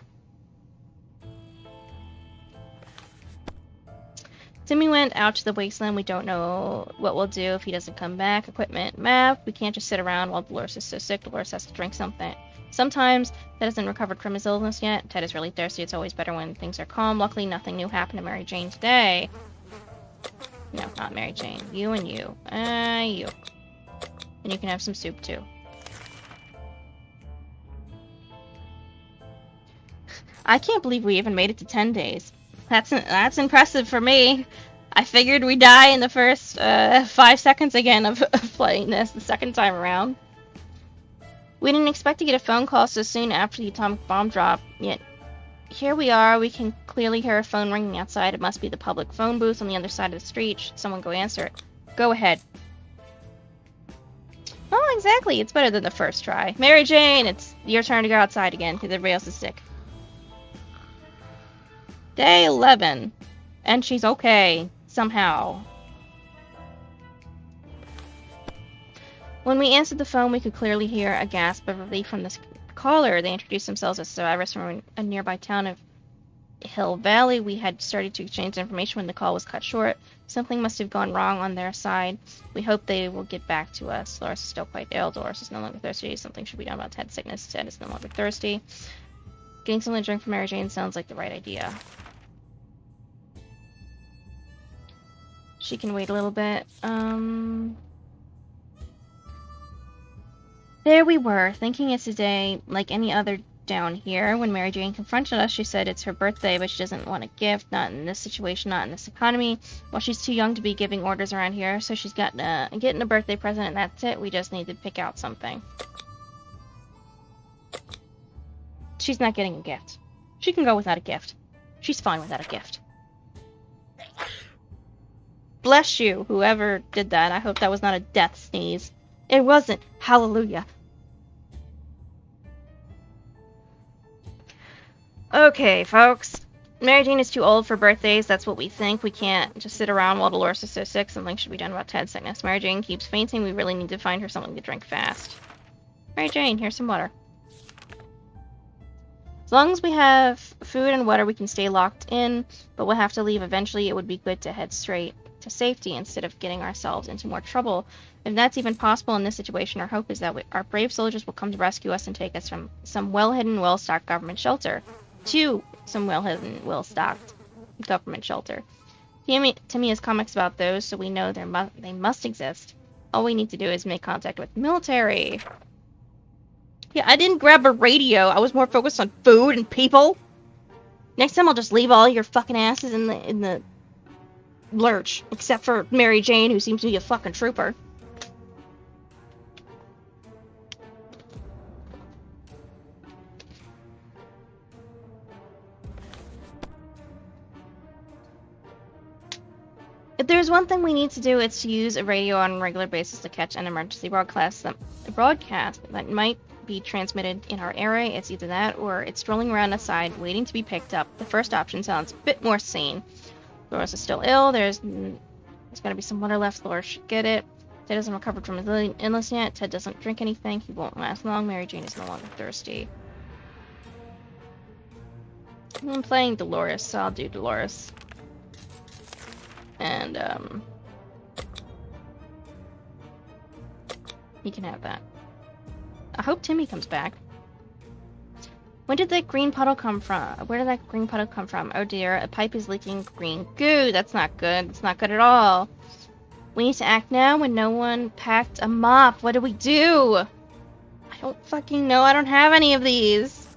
Timmy went out to the wasteland. We don't know what we'll do if he doesn't come back. Equipment, map. We can't just sit around while Dolores is so sick. Dolores has to drink something. Sometimes Ted hasn't recovered from his illness yet. Ted is really thirsty. It's always better when things are calm. Luckily, nothing new happened to Mary Jane today. No, not Mary Jane. You and you. You. And you can have some soup, too. I can't believe we even made it to 10 days. That's impressive for me. I figured we'd die in the first 5 seconds again of playing this the second time around. We didn't expect to get a phone call so soon after the atomic bomb drop, yet here we are. We can clearly hear a phone ringing outside. It must be the public phone booth on the other side of the street. Should someone go answer it? Go ahead. Oh, exactly. It's better than the first try. Mary Jane, it's your turn to go outside again because everybody else is sick. Day 11. And she's okay. Somehow. When we answered the phone, we could clearly hear a gasp of relief from the caller. They introduced themselves as survivors from a nearby town of Hill Valley. We had started to exchange information when the call was cut short. Something must have gone wrong on their side. We hope they will get back to us. Dolores is still quite ill. Dolores is no longer thirsty. Something should be done about Ted's sickness. Ted is no longer thirsty. Getting something to drink from Mary Jane sounds like the right idea. She can wait a little bit. There we were, thinking it's a day like any other down here. When Mary Jane confronted us, she said it's her birthday, but she doesn't want a gift, not in this situation, not in this economy. Well, she's too young to be giving orders around here, so she's getting a birthday present, and that's it. We just need to pick out something. She's not getting a gift. She can go without a gift. She's fine without a gift. Bless you, whoever did that. I hope that was not a death sneeze. It wasn't. Hallelujah. Okay, folks. Mary Jane is too old for birthdays. That's what we think. We can't just sit around while Dolores is so sick. Something should be done about Ted's sickness. Mary Jane keeps fainting. We really need to find her something to drink fast. Mary Jane, here's some water. As long as we have food and water, we can stay locked in, but we'll have to leave eventually. It would be good to head straight to safety instead of getting ourselves into more trouble. If that's even possible in this situation, our hope is that our brave soldiers will come to rescue us and take us from some well-hidden, well-stocked government shelter to some well-hidden, well-stocked government shelter. Timmy has comics about those, so we know they must exist. All we need to do is make contact with the military. Yeah, I didn't grab a radio. I was more focused on food and people. Next time I'll just leave all your fucking asses in the lurch, except for Mary Jane, who seems to be a fucking trooper. If there's one thing we need to do, it's to use a radio on a regular basis to catch an emergency broadcast that might be transmitted in our area. It's either that or it's strolling around outside waiting to be picked up. The first option sounds a bit more sane. Dolores is still ill. There's going to be some water left. Dolores should get it. Ted hasn't recovered from his illness yet. Ted doesn't drink anything. He won't last long. Mary Jane is no longer thirsty. I'm playing Dolores, so I'll do Dolores. And, he can have that. I hope Timmy comes back. When did that green puddle come from? Where did that green puddle come from? Oh dear, a pipe is leaking green goo. That's not good. It's not good at all. We need to act now when no one packed a mop. What do we do? I don't fucking know. I don't have any of these.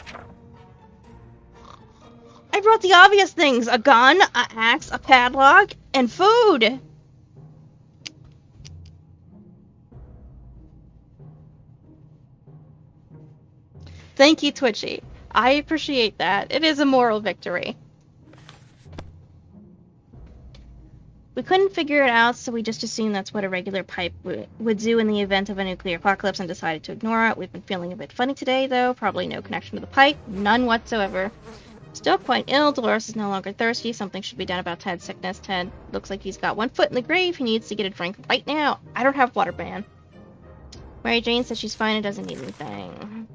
I brought the obvious things. A gun, an axe, a padlock, and food. Thank you, Twitchy. I appreciate that. It is a moral victory. We couldn't figure it out, so we just assumed that's what a regular pipe would do in the event of a nuclear apocalypse and decided to ignore it. We've been feeling a bit funny today, though. Probably no connection to the pipe. None whatsoever. Still quite ill. Dolores is no longer thirsty. Something should be done about Ted's sickness. Ted looks like he's got one foot in the grave. He needs to get a drink right now. I don't have water, man. Mary Jane says she's fine and doesn't need anything.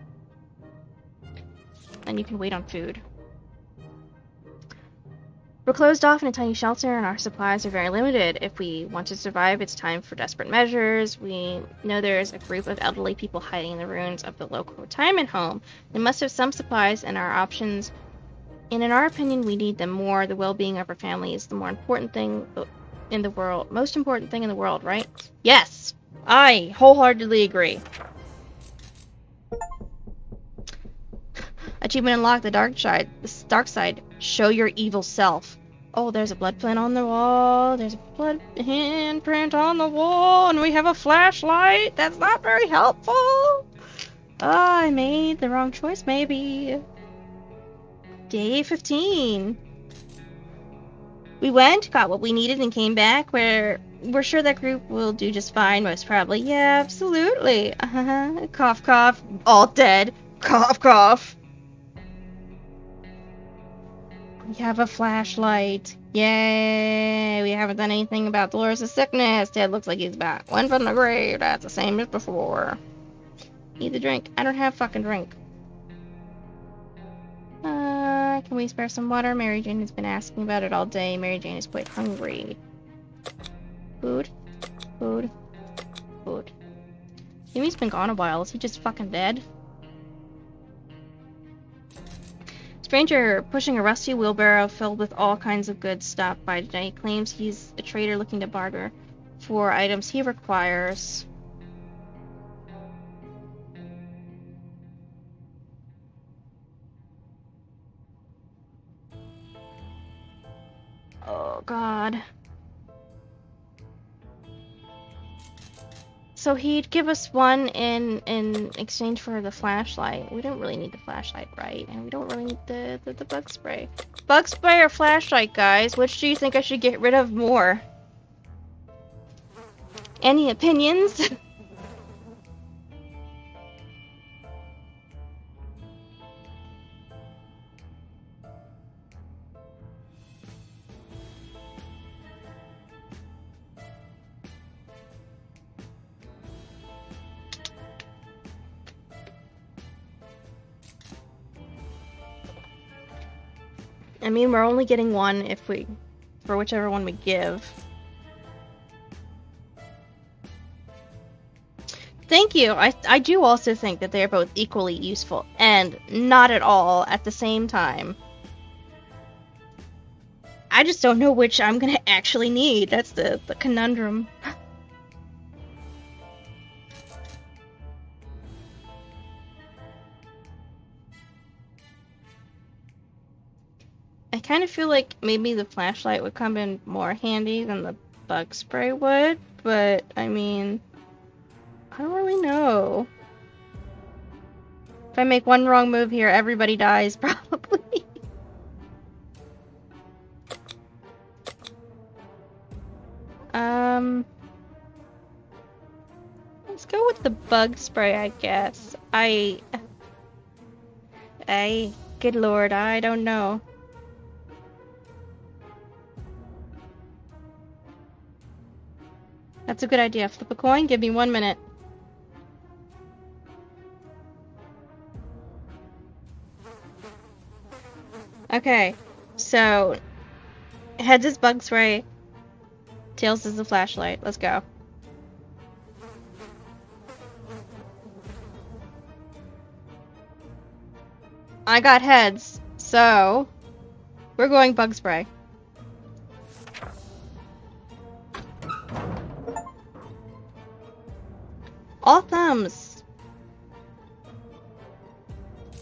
And you can wait on food. We're closed off in a tiny shelter, and our supplies are very limited. If we want to survive, it's time for desperate measures. We know there's a group of elderly people hiding in the ruins of the local retirement home. They must have some supplies and our options, and in our opinion, we need them more. The well-being of our family is the more important thing in the world. Most important thing in the world, right? Yes! I wholeheartedly agree. Achievement unlocked, the dark side. Dark side. Show your evil self. Oh, there's a blood print on the wall. There's a blood handprint on the wall, and we have a flashlight. That's not very helpful. Oh, I made the wrong choice, maybe. Day 15. We went, got what we needed, and came back. We're sure that group will do just fine, most probably. Yeah, absolutely. Cough, cough. All dead. Cough, cough. We have a flashlight. Yay! We haven't done anything about Dolores' sickness. Dad looks like he's back. One from the grave. That's the same as before. Need the drink. I don't have fucking drink. Can we spare some water? Mary Jane has been asking about it all day. Mary Jane is quite hungry. Food? Food? Food. Jimmy's been gone a while. Is he just fucking dead? Stranger pushing a rusty wheelbarrow filled with all kinds of goods stopped by today. He claims he's a trader looking to barter for items he requires. Oh, God. So he'd give us one in exchange for the flashlight. We don't really need the flashlight, right? And we don't really need the bug spray. Bug spray or flashlight, guys? Which do you think I should get rid of more? Any opinions? I mean, we're only getting one for whichever one we give. Thank you. I do also think that they are both equally useful and not at all at the same time. I just don't know which I'm gonna actually need. That's the conundrum. I kind of feel like maybe the flashlight would come in more handy than the bug spray would, but I mean, I don't really know. If I make one wrong move here, everybody dies, probably. Let's go with the bug spray, I guess. Good lord, I don't know. That's a good idea. Flip a coin, give me 1 minute. Okay, so heads is bug spray, tails is the flashlight. Let's go. I got heads, so we're going bug spray. All thumbs.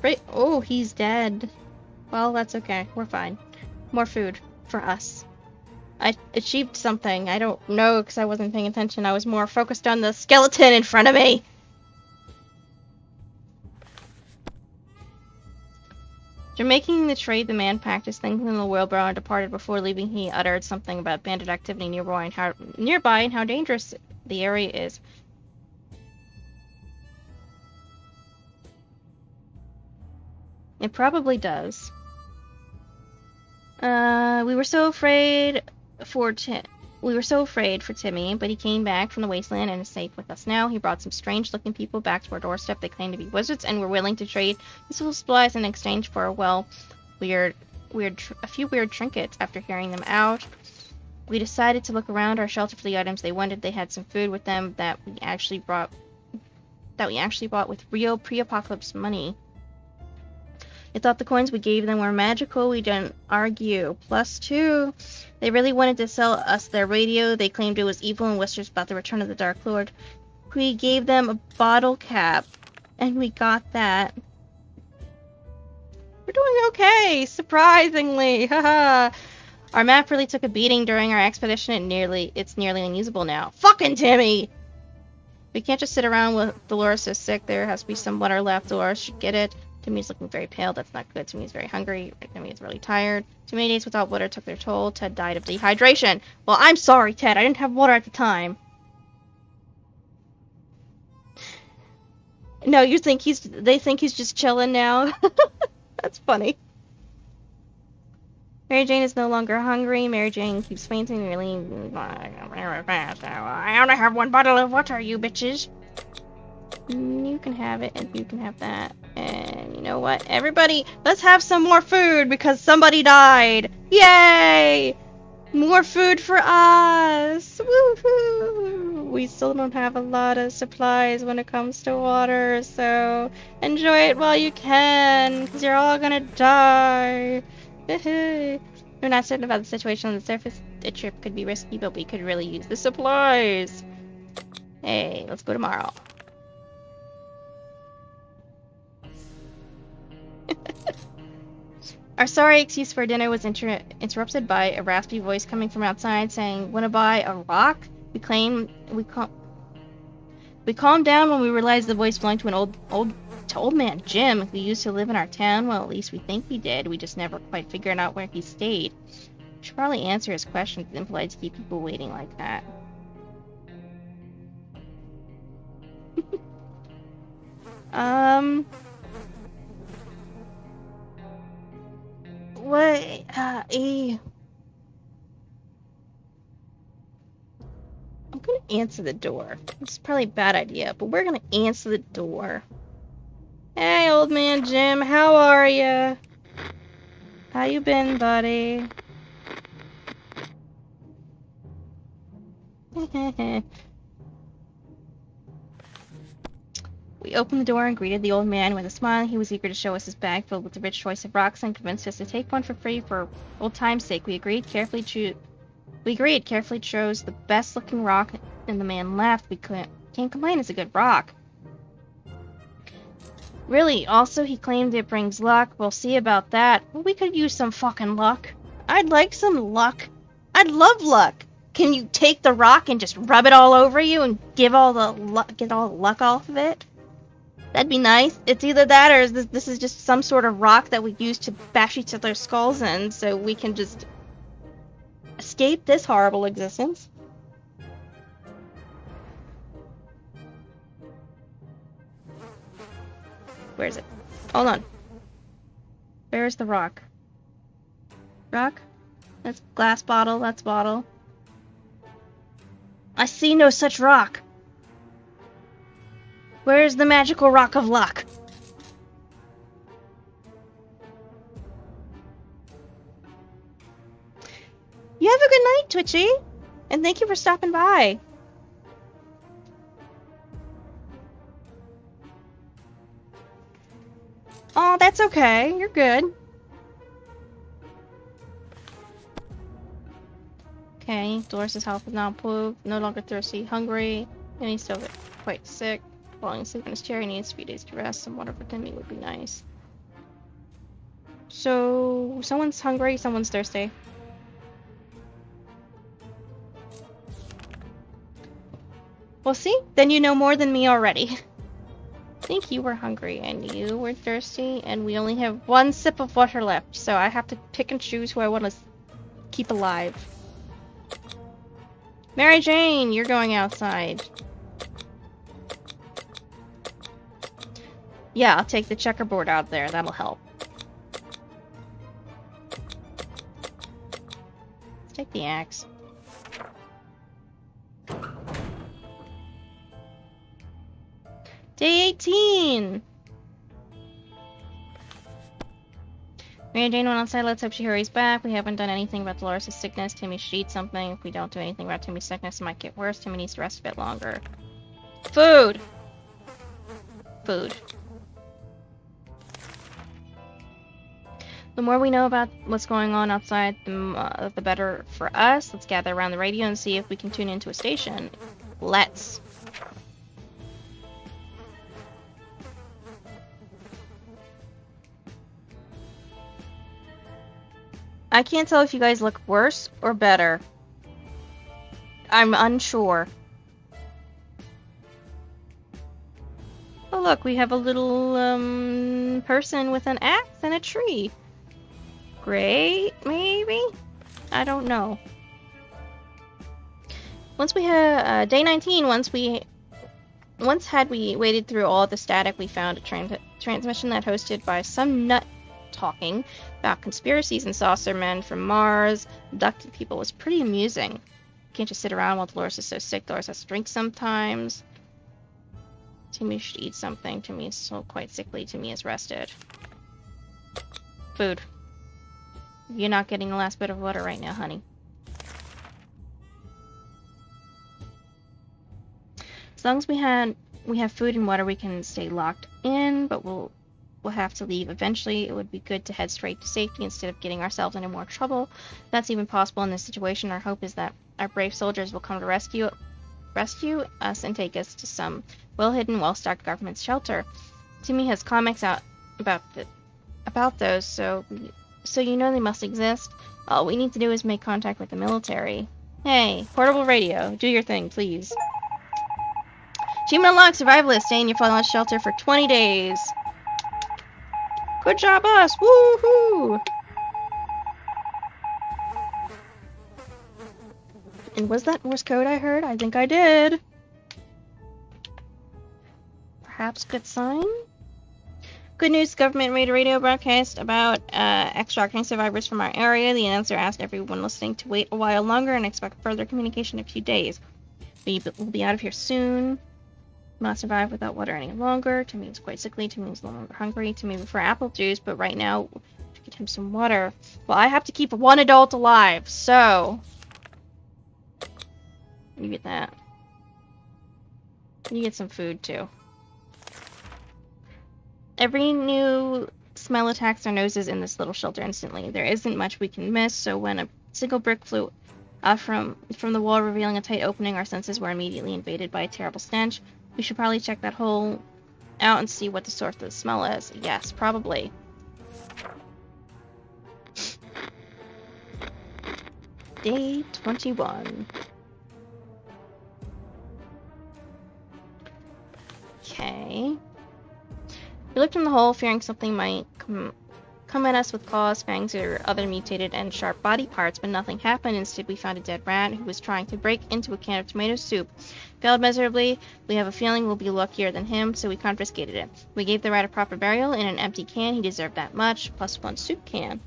Right. Oh, he's dead. Well, that's okay. We're fine. More food for us. I achieved something. I don't know because I wasn't paying attention. I was more focused on the skeleton in front of me. After making the trade, the man packed his things in the wheelbarrow and departed. Before leaving, he uttered something about bandit activity nearby and how dangerous the area is. It probably does. We were so afraid for Timmy, but he came back from the wasteland and is safe with us now. He brought some strange-looking people back to our doorstep. They claim to be wizards and were willing to trade useful supplies in exchange for, well, weird a few weird trinkets. After hearing them out, we decided to look around our shelter for the items they wanted. They had some food with them that we actually bought with real pre-apocalypse money. They thought the coins we gave them were magical. We didn't argue. +2. They really wanted to sell us their radio. They claimed it was evil and whispers about the return of the Dark Lord. We gave them a bottle cap, and we got that. We're doing okay, surprisingly. Haha. Our map really took a beating during our expedition, and it's nearly unusable now. Fucking Timmy! We can't just sit around with Dolores so sick. There has to be some water left. Dolores should get it. Timmy's looking very pale. That's not good. Timmy's very hungry. Timmy is really tired. Too many days without water took their toll. Ted died of dehydration. Well, I'm sorry, Ted. I didn't have water at the time. No, they think he's just chilling now. That's funny. Mary Jane is no longer hungry. Mary Jane keeps fainting. Really, I only have one bottle of water, you bitches. You can have it, and you can have that. And you know what? Everybody, let's have some more food because somebody died. Yay! More food for us! Woohoo! We still don't have a lot of supplies when it comes to water, so enjoy it while you can, because you're all gonna die. We're not certain about the situation on the surface. The trip could be risky, but we could really use the supplies. Hey, let's go tomorrow. Our sorry excuse for dinner was interrupted by a raspy voice coming from outside saying, "Wanna buy a rock?" We calmed down when we realized the voice belonged to an old man Jim, who used to live in our town. Well, at least we think he did. We just never quite figured out where he stayed. We should probably answer his questions. It's impolite to keep people waiting like that. What? I'm gonna answer the door. It's probably a bad idea, but we're gonna answer the door. Hey, old man Jim, how are ya? How you been, buddy? We opened the door and greeted the old man with a smile. He was eager to show us his bag filled with a rich choice of rocks and convinced us to take one for free for old time's sake. We agreed, carefully chose the best looking rock, and the man laughed. We can't complain, it's a good rock. Really, also he claimed it brings luck. We'll see about that. Well, we could use some fucking luck. I'd like some luck. I'd love luck. Can you take the rock and just rub it all over you and get all the luck off of it? That'd be nice. It's either that or this is just some sort of rock that we use to bash each other's skulls in so we can just escape this horrible existence. Where is it? Hold on. Where is the rock? Rock? That's glass bottle. That's bottle. I see no such rock. Where's the magical rock of luck? You have a good night, Twitchy. And thank you for stopping by. Oh, that's okay. You're good. Okay, Dolores' health is now improved. No longer thirsty, hungry, and he's still quite sick. Falling asleep in his chair, he needs 3 days to rest. Some water for Timmy would be nice. So, someone's hungry, someone's thirsty. Well, see? Then you know more than me already. I think you were hungry, and you were thirsty, and we only have 1 sip of water left, so I have to pick and choose who I want to keep alive. Mary Jane, you're going outside. Yeah, I'll take the checkerboard out there. That'll help. Let's take the axe. Day 18! Mary Jane went outside. Let's hope she hurries back. We haven't done anything about Dolores' sickness. Timmy should eat something. If we don't do anything about Timmy's sickness, it might get worse. Timmy needs to rest a bit longer. Food! Food. The more we know about what's going on outside, the better for us. Let's gather around the radio and see if we can tune into a station. Let's. I can't tell if you guys look worse or better. I'm unsure. Oh look, we have a little person with an axe and a tree. Great, maybe? I don't know. Once we had day 19, once we waded through all the static, we found a transmission that hosted by some nut talking about conspiracies and saucer men from Mars, abducted people. Was pretty amusing. Can't just sit around while Dolores is so sick. Dolores has to drink sometimes. Timmy should eat something. Timmy is still quite sickly. Timmy is rested. Food. You're not getting the last bit of water right now, honey. As long as we have food and water, we can stay locked in, but we'll have to leave eventually. It would be good to head straight to safety instead of getting ourselves into more trouble. If that's even possible in this situation. Our hope is that our brave soldiers will come to rescue us and take us to some well-hidden, well-stocked government shelter. Timmy has comics out about those, so you know they must exist. All we need to do is make contact with the military. Hey, portable radio, do your thing, please. Achievement unlocked, survivalist. Stay in your fallen shelter for 20 days. Good job, us! Woohoo! And was that Morse code I heard? I think I did. Perhaps good sign? Good news, government made a radio broadcast about extracting survivors from our area. The announcer asked everyone listening to wait a while longer and expect further communication in a few days. We'll be out of here soon. Not survive without water any longer. Timmy is quite sickly. Timmy is no longer hungry. Timmy would prefer apple juice, but right now, to get him some water. Well, I have to keep one adult alive, so... You get that. You get some food, too. Every new smell attacks our noses in this little shelter instantly. There isn't much we can miss, so when a single brick flew from the wall, revealing a tight opening, our senses were immediately invaded by a terrible stench. We should probably check that hole out and see what the source of the smell is. Yes, probably. Day 21. Okay. We looked in the hole, fearing something might come at us with claws, fangs, or other mutated and sharp body parts, but nothing happened. Instead, we found a dead rat who was trying to break into a can of tomato soup. Failed miserably. We have a feeling we'll be luckier than him, so we confiscated it. We gave the rat a proper burial in an empty can. He deserved that much, plus one soup can.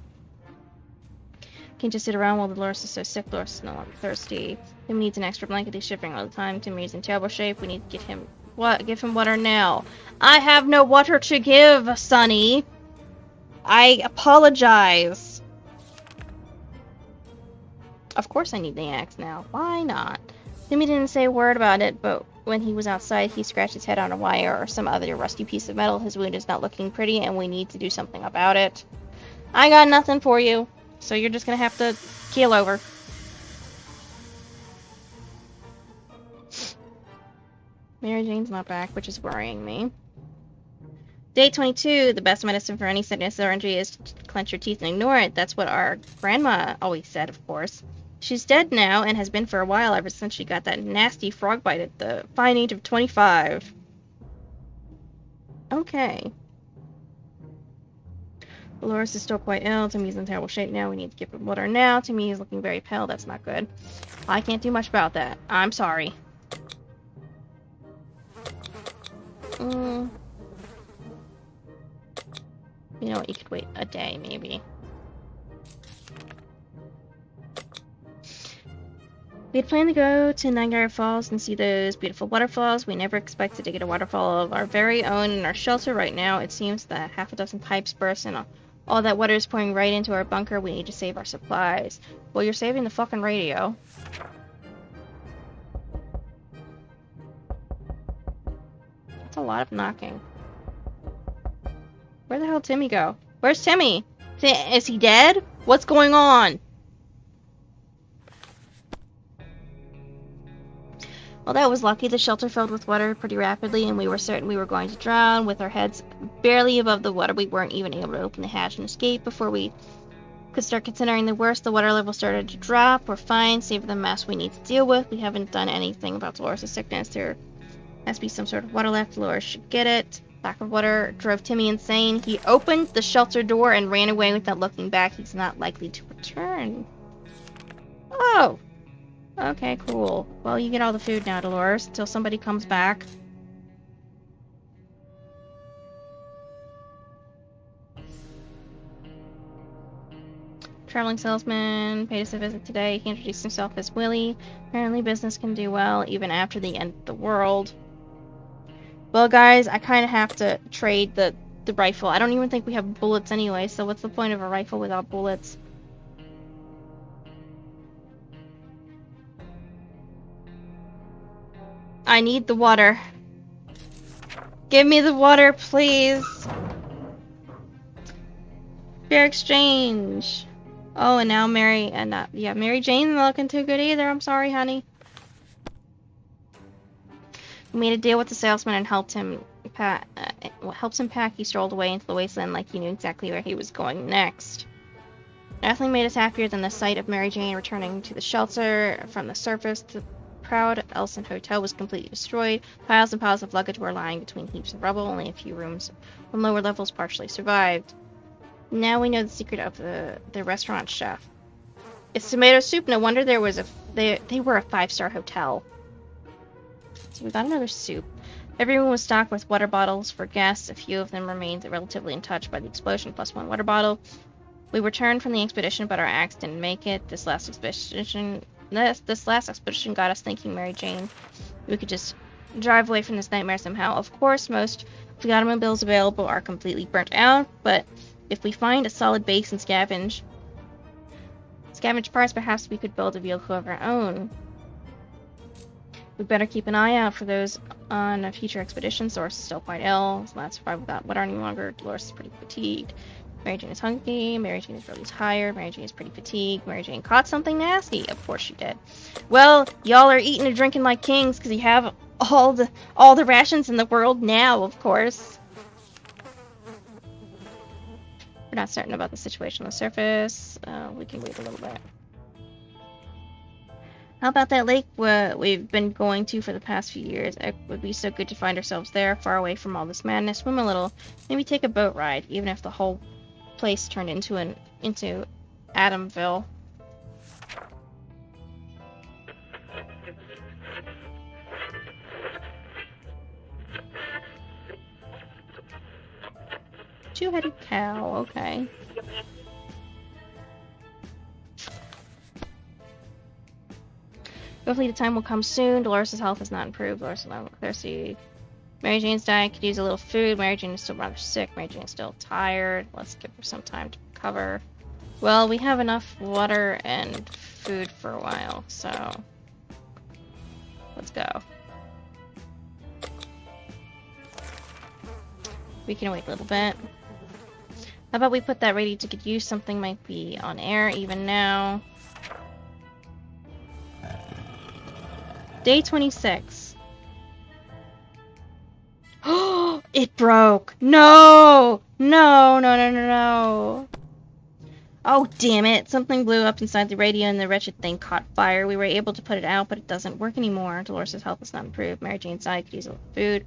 Can't just sit around while Dolores is so sick. Dolores is no longer thirsty. Timmy needs an extra blanket. He's shivering all the time. Timmy's in terrible shape. We need to give him water now. I have no water to give, Sonny. I apologize. Of course I need the axe now. Why not? Timmy didn't say a word about it, but when he was outside, he scratched his head on a wire or some other rusty piece of metal. His wound is not looking pretty, and we need to do something about it. I got nothing for you, so you're just gonna have to keel over. Mary Jane's not back, which is worrying me. Day 22, the best medicine for any sickness or injury is to clench your teeth and ignore it. That's what our grandma always said, of course. She's dead now and has been for a while ever since she got that nasty frog bite at the fine age of 25. Okay. Dolores is still quite ill. Timmy's in terrible shape now. We need to give him water now. Timmy is looking very pale. That's not good. I can't do much about that. I'm sorry. You know what, you could wait a day, maybe. We had planned to go to Niagara Falls and see those beautiful waterfalls. We never expected to get a waterfall of our very own in our shelter right now. It seems that half a dozen pipes burst and All that water is pouring right into our bunker. We need to save our supplies. Well, you're saving the fucking radio. That's a lot of knocking. Where the hell did Timmy go? Where's Timmy? Is he dead? What's going on? Well, that was lucky. The shelter filled with water pretty rapidly, and we were certain we were going to drown. With our heads barely above the water, we weren't even able to open the hatch and escape before we could start considering the worst. The water level started to drop. We're fine, save for the mess we need to deal with. We haven't done anything about Dolores' sickness. There has to be some sort of water left. Dolores should get it. Lack of water drove Timmy insane. He opened the shelter door and ran away without looking back. He's not likely to return. Oh! Okay, cool. Well, you get all the food now, Dolores, until somebody comes back. Traveling salesman paid us a visit today. He introduced himself as Willie. Apparently business can do well even after the end of the world. Well, guys, I kind of have to trade the rifle. I don't even think we have bullets anyway, so what's the point of a rifle without bullets? I need the water. Give me the water, please. Fair exchange. Oh, and now Mary Jane's not looking too good either. I'm sorry, honey. We made a deal with the salesman and helped him pack. He strolled away into the wasteland like he knew exactly where he was going next. Nothing made us happier than the sight of Mary Jane returning to the shelter. From the surface, the proud Elson Hotel was completely destroyed. Piles and piles of luggage were lying between heaps of rubble. Only a few rooms on lower levels partially survived. Now we know the secret of the restaurant chef. It's tomato soup. No wonder they were a 5-star hotel. So we got another soup. Every room was stocked with water bottles for guests. A few of them remained relatively untouched by the explosion, plus one water bottle. We returned from the expedition, but our axe didn't make it. This last expedition got us thinking, Mary Jane. We could just drive away from this nightmare somehow. Of course, most of the automobiles available are completely burnt out, but if we find a solid base and scavenge parts, perhaps we could build a vehicle of our own. We'd better keep an eye out for those on a future expedition. Dolores is still quite ill. So let's survive without water any longer. Dolores is pretty fatigued. Mary Jane is hungry. Mary Jane is really tired. Mary Jane is pretty fatigued. Mary Jane caught something nasty. Of course she did. Well, y'all are eating and drinking like kings because you have all the rations in the world now, of course. We're not certain about the situation on the surface. We can wait a little bit. How about that lake we've been going to for the past few years? It would be so good to find ourselves there, far away from all this madness. Swim a little, maybe take a boat ride, even if the whole place turned into Adamville. Two-headed cow, okay. Hopefully the time will come soon. Dolores' health has not improved. Dolores is not thirsty. Mary Jane's diet could use a little food. Mary Jane is still rather sick. Mary Jane is still tired. Let's give her some time to recover. Well, we have enough water and food for a while, so let's go. We can wait a little bit. How about we put that ready to good use? Something might be on air even now. Day 26. Oh, it broke. No! No, no, no, no, no. Oh, damn it. Something blew up inside the radio and the wretched thing caught fire. We were able to put it out, but it doesn't work anymore. Dolores' health has not improved. Mary Jane's diet could use a little food.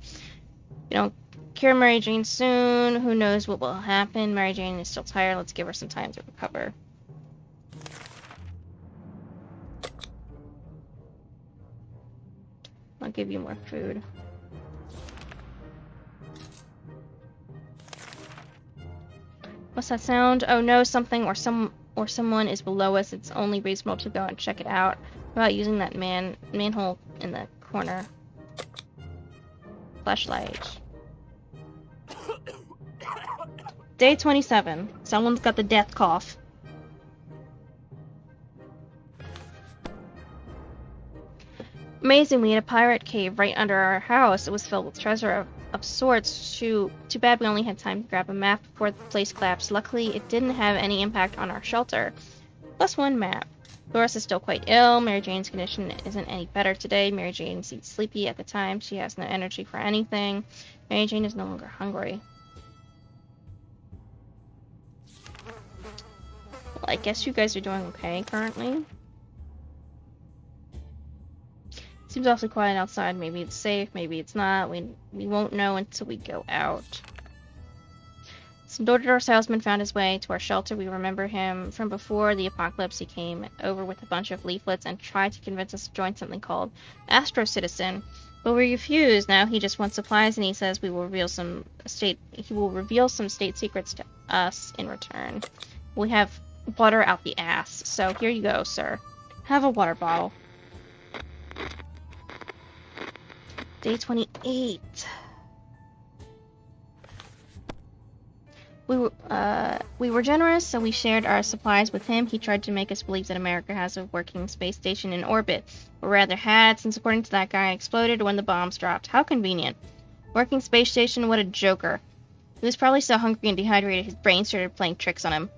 We don't cure Mary Jane soon. Who knows what will happen? Mary Jane is still tired. Let's give her some time to recover. I'll give you more food. What's that sound? Oh no, something or someone is below us. It's only reasonable to go and check it out. How about using that manhole in the corner? Flashlight. Day 27. Someone's got the death cough. Amazing, we had a pirate cave right under our house. It was filled with treasure of sorts. Too bad we only had time to grab a map before the place collapsed. Luckily, it didn't have any impact on our shelter. Plus one map. Dolores is still quite ill. Mary Jane's condition isn't any better today. Mary Jane seemed sleepy at the time. She has no energy for anything. Mary Jane is no longer hungry. Well, I guess you guys are doing okay currently. Seems awfully quiet outside. Maybe it's safe, maybe it's not. We won't know until we go out. Some door-to-door salesman found his way to our shelter. We remember him from before the apocalypse. He came over with a bunch of leaflets and tried to convince us to join something called Astro Citizen. But we refused. Now he just wants supplies, and he says he will reveal some state secrets to us in return. We have water out the ass. So here you go, sir. Have a water bottle. Day 28. We were generous, so we shared our supplies with him. He tried to make us believe that America has a working space station in orbit, or rather had, since according to that guy, exploded when the bombs dropped. How convenient. Working space station, what a joker. He was probably so hungry and dehydrated his brain started playing tricks on him.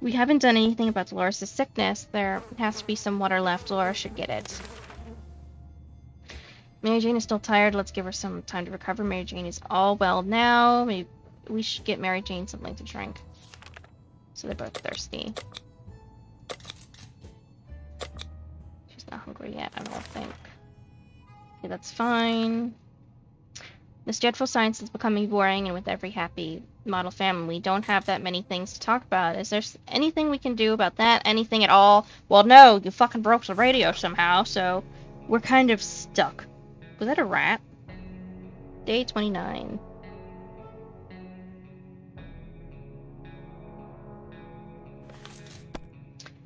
We haven't done anything about Dolores' sickness. There has to be some water left. Dolores should get it. Mary Jane is still tired. Let's give her some time to recover. Mary Jane is all well now. Maybe we should get Mary Jane something to drink. So they're both thirsty. She's not hungry yet, I don't think. Okay, that's fine. This dreadful science is becoming boring, and with every happy model family, we don't have that many things to talk about. Is there anything we can do about that? Anything at all? Well, no, you fucking broke the radio somehow, so we're kind of stuck. Was that a rat? Day 29.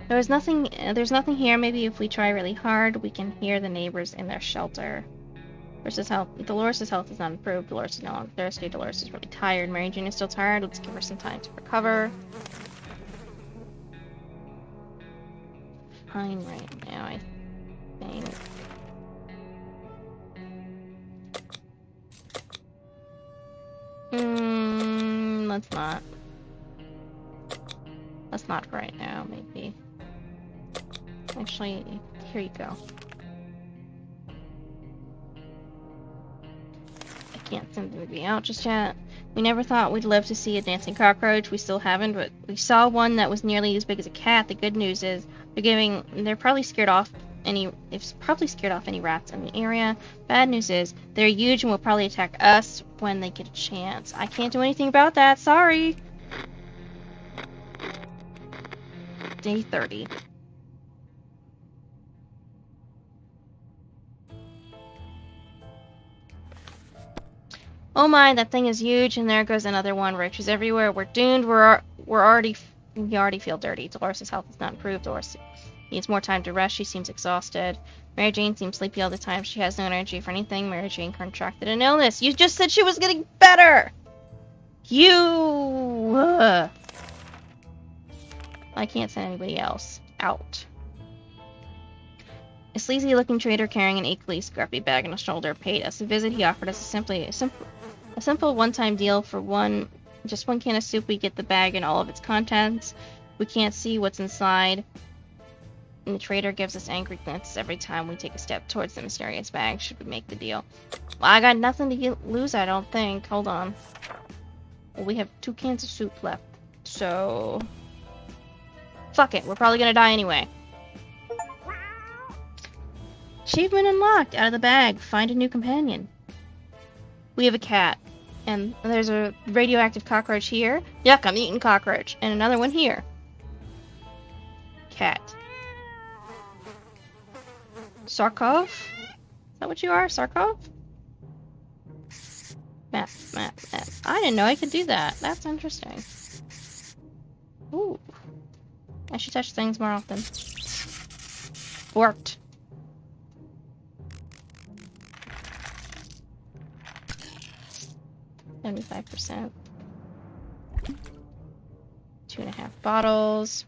There's nothing here. Maybe if we try really hard, we can hear the neighbors in their shelter. Dolores' health is not improved. Dolores is no longer thirsty. Dolores is really tired. Mary Jane is still tired. Let's give her some time to recover. Fine right now, I think. Let's not. Let's not right now, maybe. Actually, here you go. I can't send the movie out just yet. We never thought we'd live to see a dancing cockroach. We still haven't, but we saw one that was nearly as big as a cat. The good news is they're probably scared off any rats in the area. Bad news is they're huge and will probably attack us when they get a chance. I can't do anything about that. Sorry. Day 30. Oh my, that thing is huge, and there goes another one. Roaches everywhere. We're doomed. We already feel dirty. Dolores' health is not improved. Dolores needs more time to rest. She seems exhausted. Mary Jane seems sleepy all the time. She has no energy for anything. Mary Jane contracted an illness. You just said she was getting better! I can't send anybody else out. A sleazy-looking trader carrying an equally scruffy bag on his shoulder paid us a visit. He offered us a simple one-time deal for just one can of soup. We get the bag and all of its contents. We can't see what's inside. And the trader gives us angry glances every time we take a step towards the mysterious bag. Should we make the deal? Well, I got nothing to lose, I don't think. Hold on. Well, we have 2 cans of soup left. So... fuck it. We're probably gonna die anyway. Achievement unlocked! Out of the bag. Find a new companion. We have a cat. And there's a radioactive cockroach here. Yuck, I'm eating cockroach. And another one here. Cat. Sarkov? Is that what you are? Sarkov? Map. I didn't know I could do that. That's interesting. Ooh. I should touch things more often. Worked. $75%. 2.5 bottles.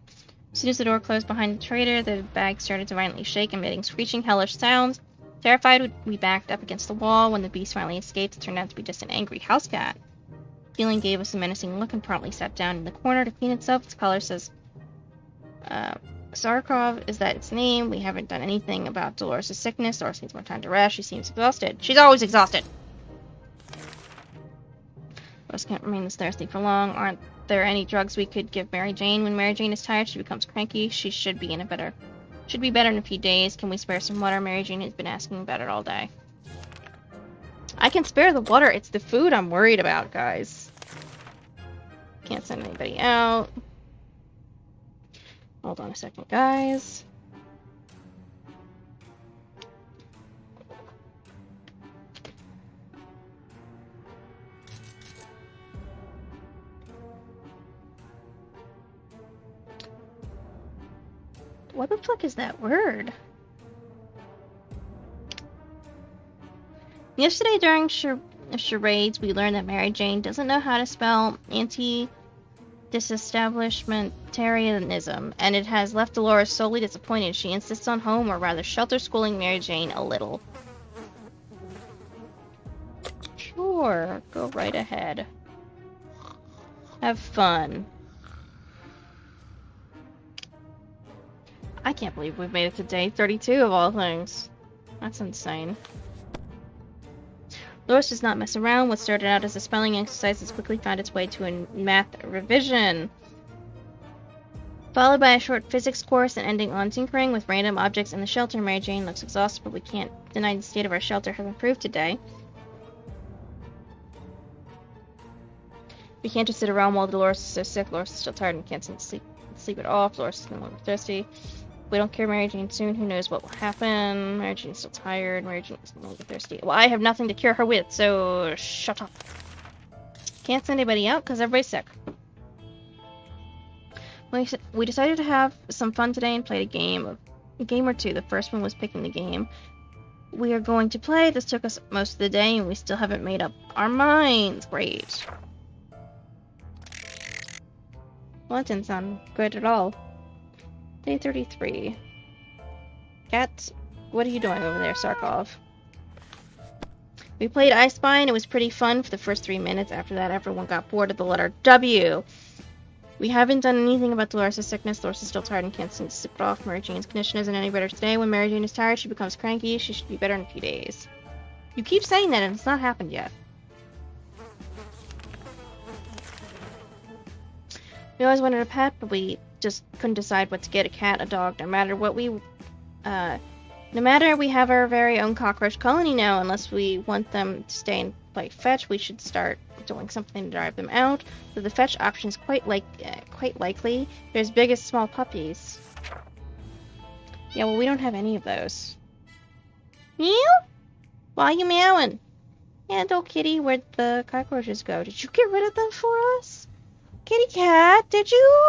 As soon as the door closed behind the trader, the bag started to violently shake, emitting screeching, hellish sounds. Terrified, we backed up against the wall. When the beast finally escaped, it turned out to be just an angry house cat. Feeling gave us a menacing look and promptly sat down in the corner to clean itself. Its collar says, Sarkov, is that its name? We haven't done anything about Dolores' sickness. Dolores needs more time to rest. She seems exhausted. She's always exhausted. Dolores can't remain this thirsty for long. Aren't there any drugs we could give Mary Jane? When Mary Jane is tired, she becomes cranky. She should be better in a few days. Can we spare some water? Mary Jane has been asking about it all day. I can spare the water. It's the food I'm worried about, guys. Can't send anybody out. Hold on a second, guys. What the fuck is that word? Yesterday during charades, we learned that Mary Jane doesn't know how to spell anti-disestablishmentarianism, and it has left Dolores solely disappointed. She insists on home, or rather shelter, schooling Mary Jane a little. Sure, go right ahead. Have fun. I can't believe we've made it to day 32 of all things. That's insane. Dolores does not mess around. What started out as a spelling exercise has quickly found its way to a math revision, followed by a short physics course and ending on tinkering with random objects in the shelter. Mary Jane looks exhausted, but we can't deny the state of our shelter has improved today. We can't just sit around while Dolores is so sick. Dolores is still tired and can't seem to sleep at all. Dolores is no longer thirsty. We don't care Mary Jane soon. Who knows what will happen? Mary Jane's still tired. Mary Jane is no longer thirsty. Well, I have nothing to cure her with, so shut up. Can't send anybody out because everybody's sick. We decided to have some fun today and played a game or two. The first one was picking the game we are going to play. This took us most of the day, and we still haven't made up our minds. Great. Well, that didn't sound good at all. Day 33. Cat, what are you doing over there, Sarkov? We played I Spy, and it was pretty fun for the first 3 minutes. After that, everyone got bored of the letter W. We haven't done anything about Dolores' sickness. Dolores is still tired and can't seem to sleep it off. Mary Jane's condition isn't any better today. When Mary Jane is tired, she becomes cranky. She should be better in a few days. You keep saying that, and it's not happened yet. We always wanted a pet, but we just couldn't decide what to get: a cat, a dog. No matter we have our very own cockroach colony now. Unless we want them to stay and play fetch, we should start doing something to drive them out. So the fetch option is quite likely. There's big as small puppies. Yeah, well, we don't have any of those. Meow? Why are you meowing? Yeah, little kitty, where'd the cockroaches go? Did you get rid of them for us? Kitty cat, did you?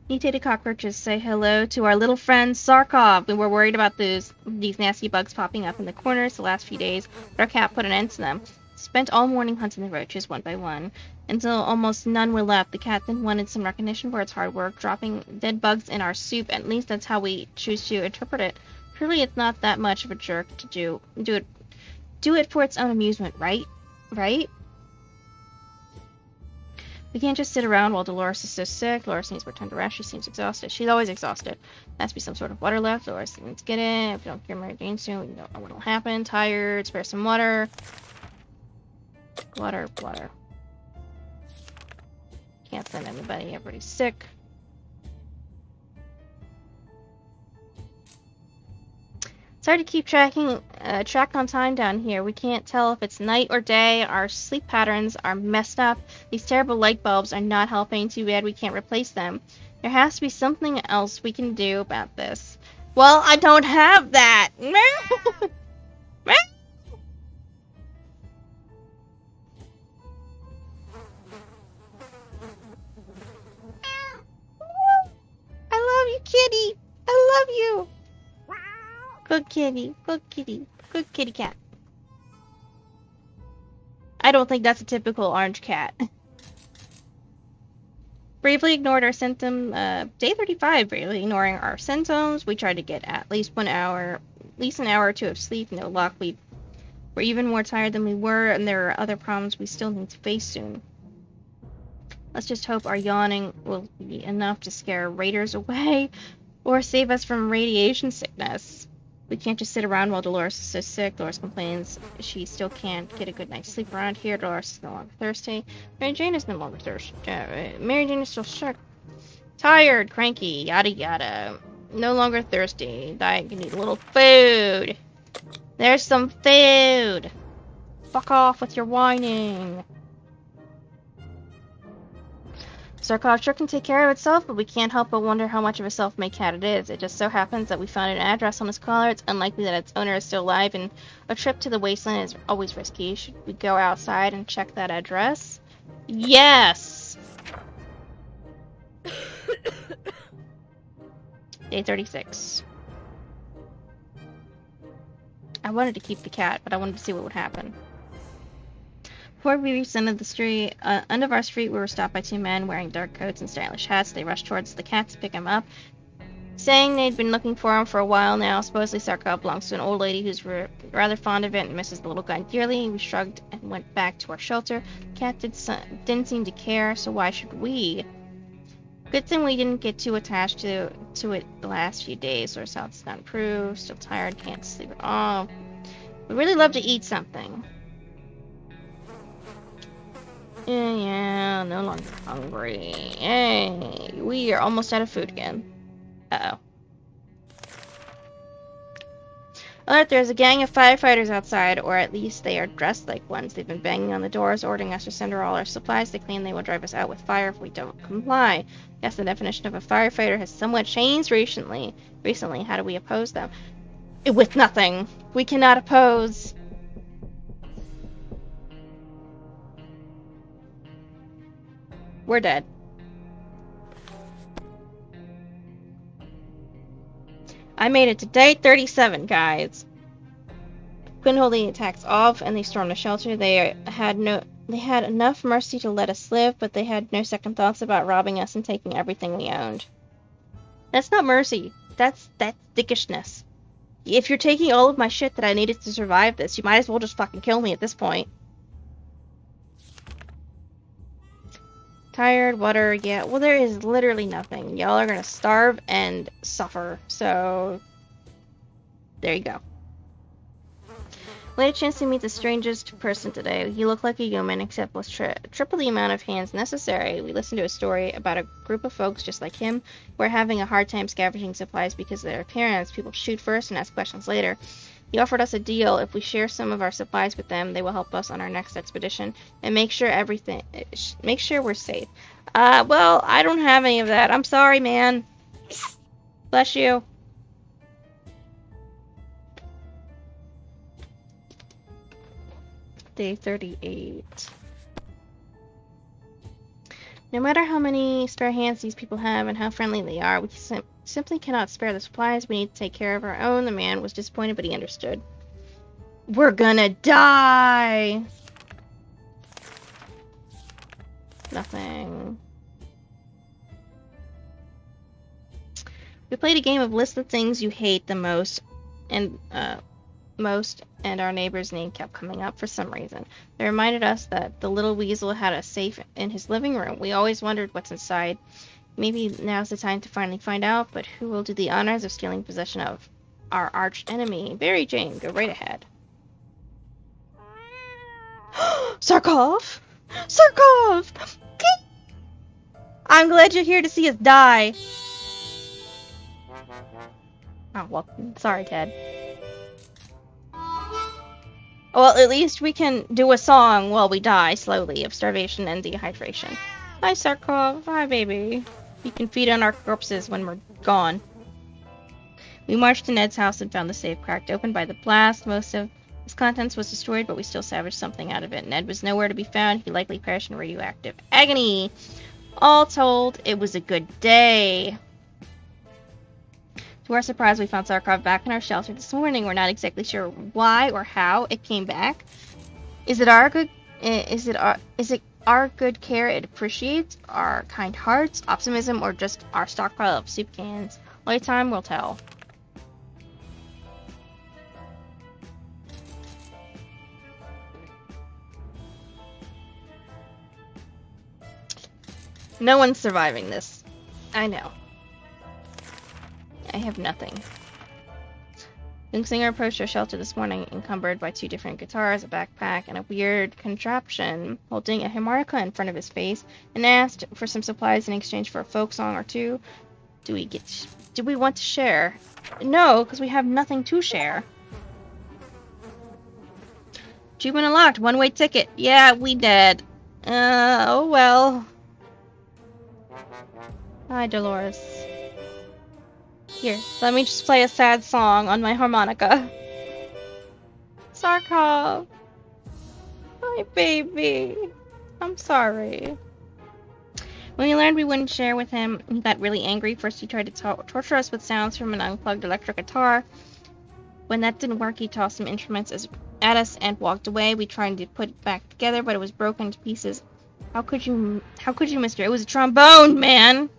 Mutated cockroaches say hello to our little friend Sarkov. We were worried about these nasty bugs popping up in the corners the last few days, but our cat put an end to them. Spent all morning hunting the roaches one by one, until almost none were left. The cat then wanted some recognition for its hard work, dropping dead bugs in our soup. At least that's how we choose to interpret it. Surely it's not that much of a jerk to do it for its own amusement, right? Right? We can't just sit around while Dolores is so sick. Dolores needs more time to rest. She seems exhausted. She's always exhausted. There has to be some sort of water left. Dolores needs to get it. If we don't cure Mary Jane soon, we don't know what will happen. Tired. Spare some water. Water. Can't send anybody. Everybody's sick. It's hard to keep track on time down here. We can't tell if it's night or day. Our sleep patterns are messed up. These terrible light bulbs are not helping. Too bad we can't replace them. There has to be something else we can do about this. Well, I don't have that. I love you, kitty. I love you. Good kitty, good kitty, good kitty cat. I don't think that's a typical orange cat. Bravely ignored our symptom. Day 35, bravely ignoring our symptoms. We tried to get at least an hour or two of sleep. No luck. We were even more tired than we were, and there are other problems we still need to face soon. Let's just hope our yawning will be enough to scare raiders away, or save us from radiation sickness. We can't just sit around while Dolores is so sick. Dolores complains she still can't get a good night's sleep around here. Dolores is no longer thirsty. Mary Jane is no longer thirsty. Mary Jane is still sick. Tired, cranky, yada yada. No longer thirsty. Diet can eat a little food. There's some food. Fuck off with your whining. Zarkov sure can take care of itself, but we can't help but wonder how much of a self-made cat it is. It just so happens that we found an address on its collar. It's unlikely that its owner is still alive, and a trip to the wasteland is always risky. Should we go outside and check that address? Yes! Day 36. I wanted to keep the cat, but I wanted to see what would happen. Before we reached the end of the street, end of our street, we were stopped by two men wearing dark coats and stylish hats. They rushed towards the cat to pick him up, saying they'd been looking for him for a while now. Supposedly, Zarkov belongs to an old lady who's rather fond of it and misses the little guy dearly. We shrugged and went back to our shelter. The cat didn't seem to care, so why should we? Good thing we didn't get too attached to it the last few days. Our health's not improved, still tired, can't sleep at all. We really love to eat something. Yeah, no longer hungry. Hey, we are almost out of food again. Uh-oh. Alert, there's a gang of firefighters outside, or at least they are dressed like ones. They've been banging on the doors, ordering us to send her all our supplies. They claim they will drive us out with fire if we don't comply. Yes, the definition of a firefighter has somewhat changed recently. How do we oppose them? With nothing. We cannot oppose. We're dead. I made it to day 37, guys. Couldn't hold the attacks off, and they stormed the shelter. They had enough mercy to let us live, but they had no second thoughts about robbing us and taking everything we owned. That's not mercy. That's dickishness. If you're taking all of my shit that I needed to survive this, you might as well just fucking kill me at this point. Tired, water, yeah. Well, there is literally nothing. Y'all are gonna starve and suffer. So, there you go. We had a chance to meet the strangest person today. He looked like a human, except with triple the amount of hands necessary. We listened to a story about a group of folks just like him who are having a hard time scavenging supplies because of their appearance. People shoot first and ask questions later. He offered us a deal. If we share some of our supplies with them, they will help us on our next expedition and make sure we're safe. Well, I don't have any of that. I'm sorry, man. Bless you. Day 38. No matter how many spare hands these people have and how friendly they are, we simply cannot spare the supplies. We need to take care of our own. The man was disappointed, but he understood. We're gonna die! Nothing. We played a game of list the things you hate the most, and our neighbor's name kept coming up for some reason. They reminded us that the little weasel had a safe in his living room. We always wondered what's inside. Maybe now's the time to finally find out, but who will do the honors of stealing possession of our arch enemy? Mary Jane, go right ahead. Zarkov! Zarkov! I'm glad you're here to see us die. Oh, well, sorry, Ted. Well, at least we can do a song while we die slowly of starvation and dehydration. Hi, Zarkov. Hi, baby. You can feed on our corpses when we're gone. We marched to Ned's house and found the safe cracked open by the blast. Most of its contents was destroyed, but we still salvaged something out of it. Ned was nowhere to be found. He likely perished in radioactive agony. All told, it was a good day. To our surprise, we found Zarkov back in our shelter this morning. We're not exactly sure why or how it came back. Is it our good Is it our good care it appreciates, our kind hearts, optimism, or just our stockpile of soup cans? Only time will tell. No one's surviving this. I know. I have nothing. Young singer approached our shelter this morning, encumbered by 2 different guitars, a backpack, and a weird contraption, holding a harmonica in front of his face, and asked for some supplies in exchange for a folk song or two. Do we want to share? No, because we have nothing to share. Achievement unlocked. One-way ticket. Yeah, we did. Oh well. Hi, Dolores. Here, let me just play a sad song on my harmonica. Sarkov. Hi, baby. I'm sorry. When we learned we wouldn't share with him, he got really angry. First, he tried to torture us with sounds from an unplugged electric guitar. When that didn't work, he tossed some instruments at us and walked away. We tried to put it back together, but it was broken to pieces. How could you, mister? It was a trombone, man!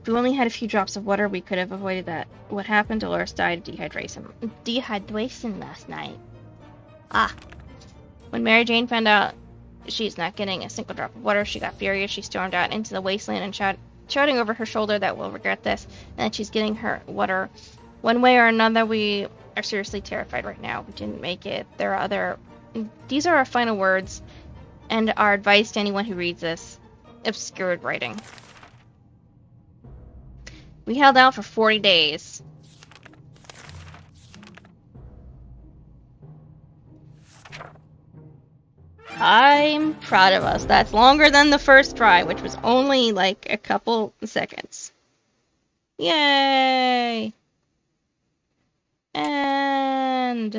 If we only had a few drops of water, we could have avoided that. What happened? Dolores died of dehydration last night. Ah. When Mary Jane found out she's not getting a single drop of water, she got furious. She stormed out into the wasteland and shouting over her shoulder that we'll regret this, and that she's getting her water. One way or another, we are seriously terrified right now. We didn't make it. These are our final words, and our advice to anyone who reads this. Obscured writing. We held out for 40 days. I'm proud of us. That's longer than the first try, which was only like a couple seconds. Yay! And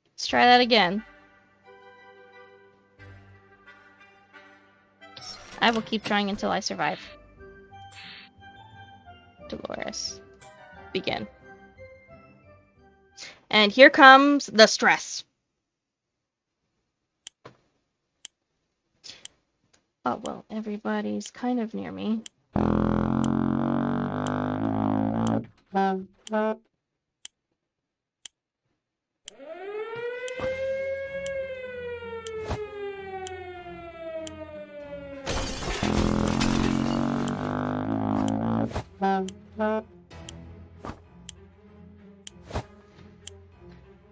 let's try that again. I will keep trying until I survive. Dolores. Begin. And here comes the stress. Oh, well, everybody's kind of near me.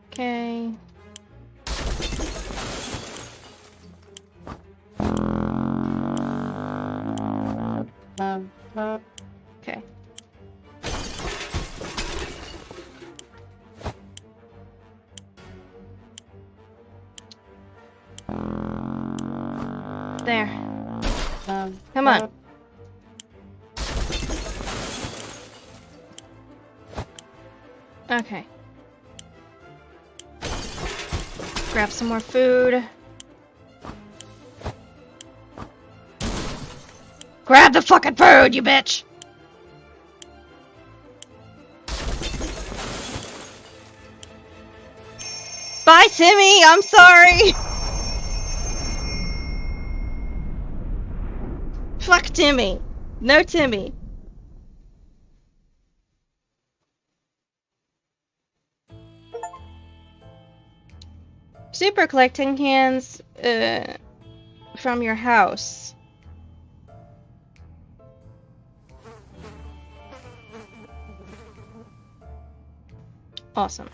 Okay. Okay. There. Come on. Okay. Grab some more food. Grab the fucking food, you bitch! Bye, Timmy! I'm sorry! Fuck Timmy. No Timmy. Super collecting cans from your house. Awesome.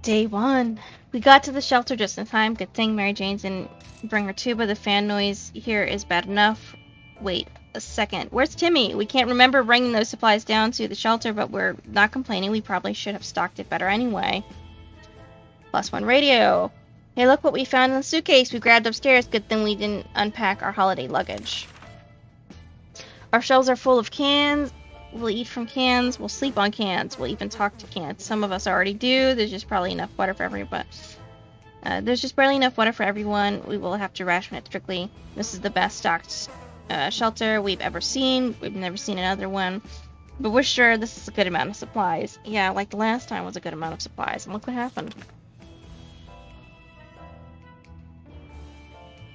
Day 1. We got to the shelter just in time. Good thing Mary Jane didn't bring her tuba. The fan noise here is bad enough. Wait a second. Where's Timmy? We can't remember bringing those supplies down to the shelter, but we're not complaining. We probably should have stocked it better anyway. +1 radio. Hey, look what we found in the suitcase we grabbed upstairs. Good thing we didn't unpack our holiday luggage. Our shelves are full of cans. We'll eat from cans. We'll sleep on cans. We'll even talk to cans. Some of us already do. There's just probably enough water for everybody. There's just barely enough water for everyone. We will have to ration it strictly. This is the best stocked shelter we've ever seen. We've never seen another one. But we're sure this is a good amount of supplies. Yeah, like the last time was a good amount of supplies. And look what happened.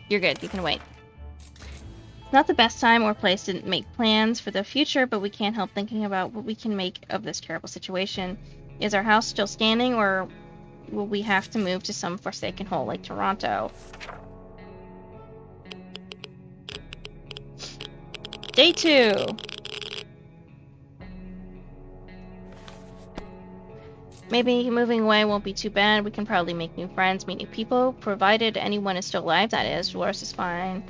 You're good. You can wait. Not the best time or place to make plans for the future, but we can't help thinking about what we can make of this terrible situation. Is our house still standing, or will we have to move to some forsaken hole like Toronto? Day 2. Maybe moving away won't be too bad. We can probably make new friends, meet new people, provided anyone is still alive, that is. Dolores is fine.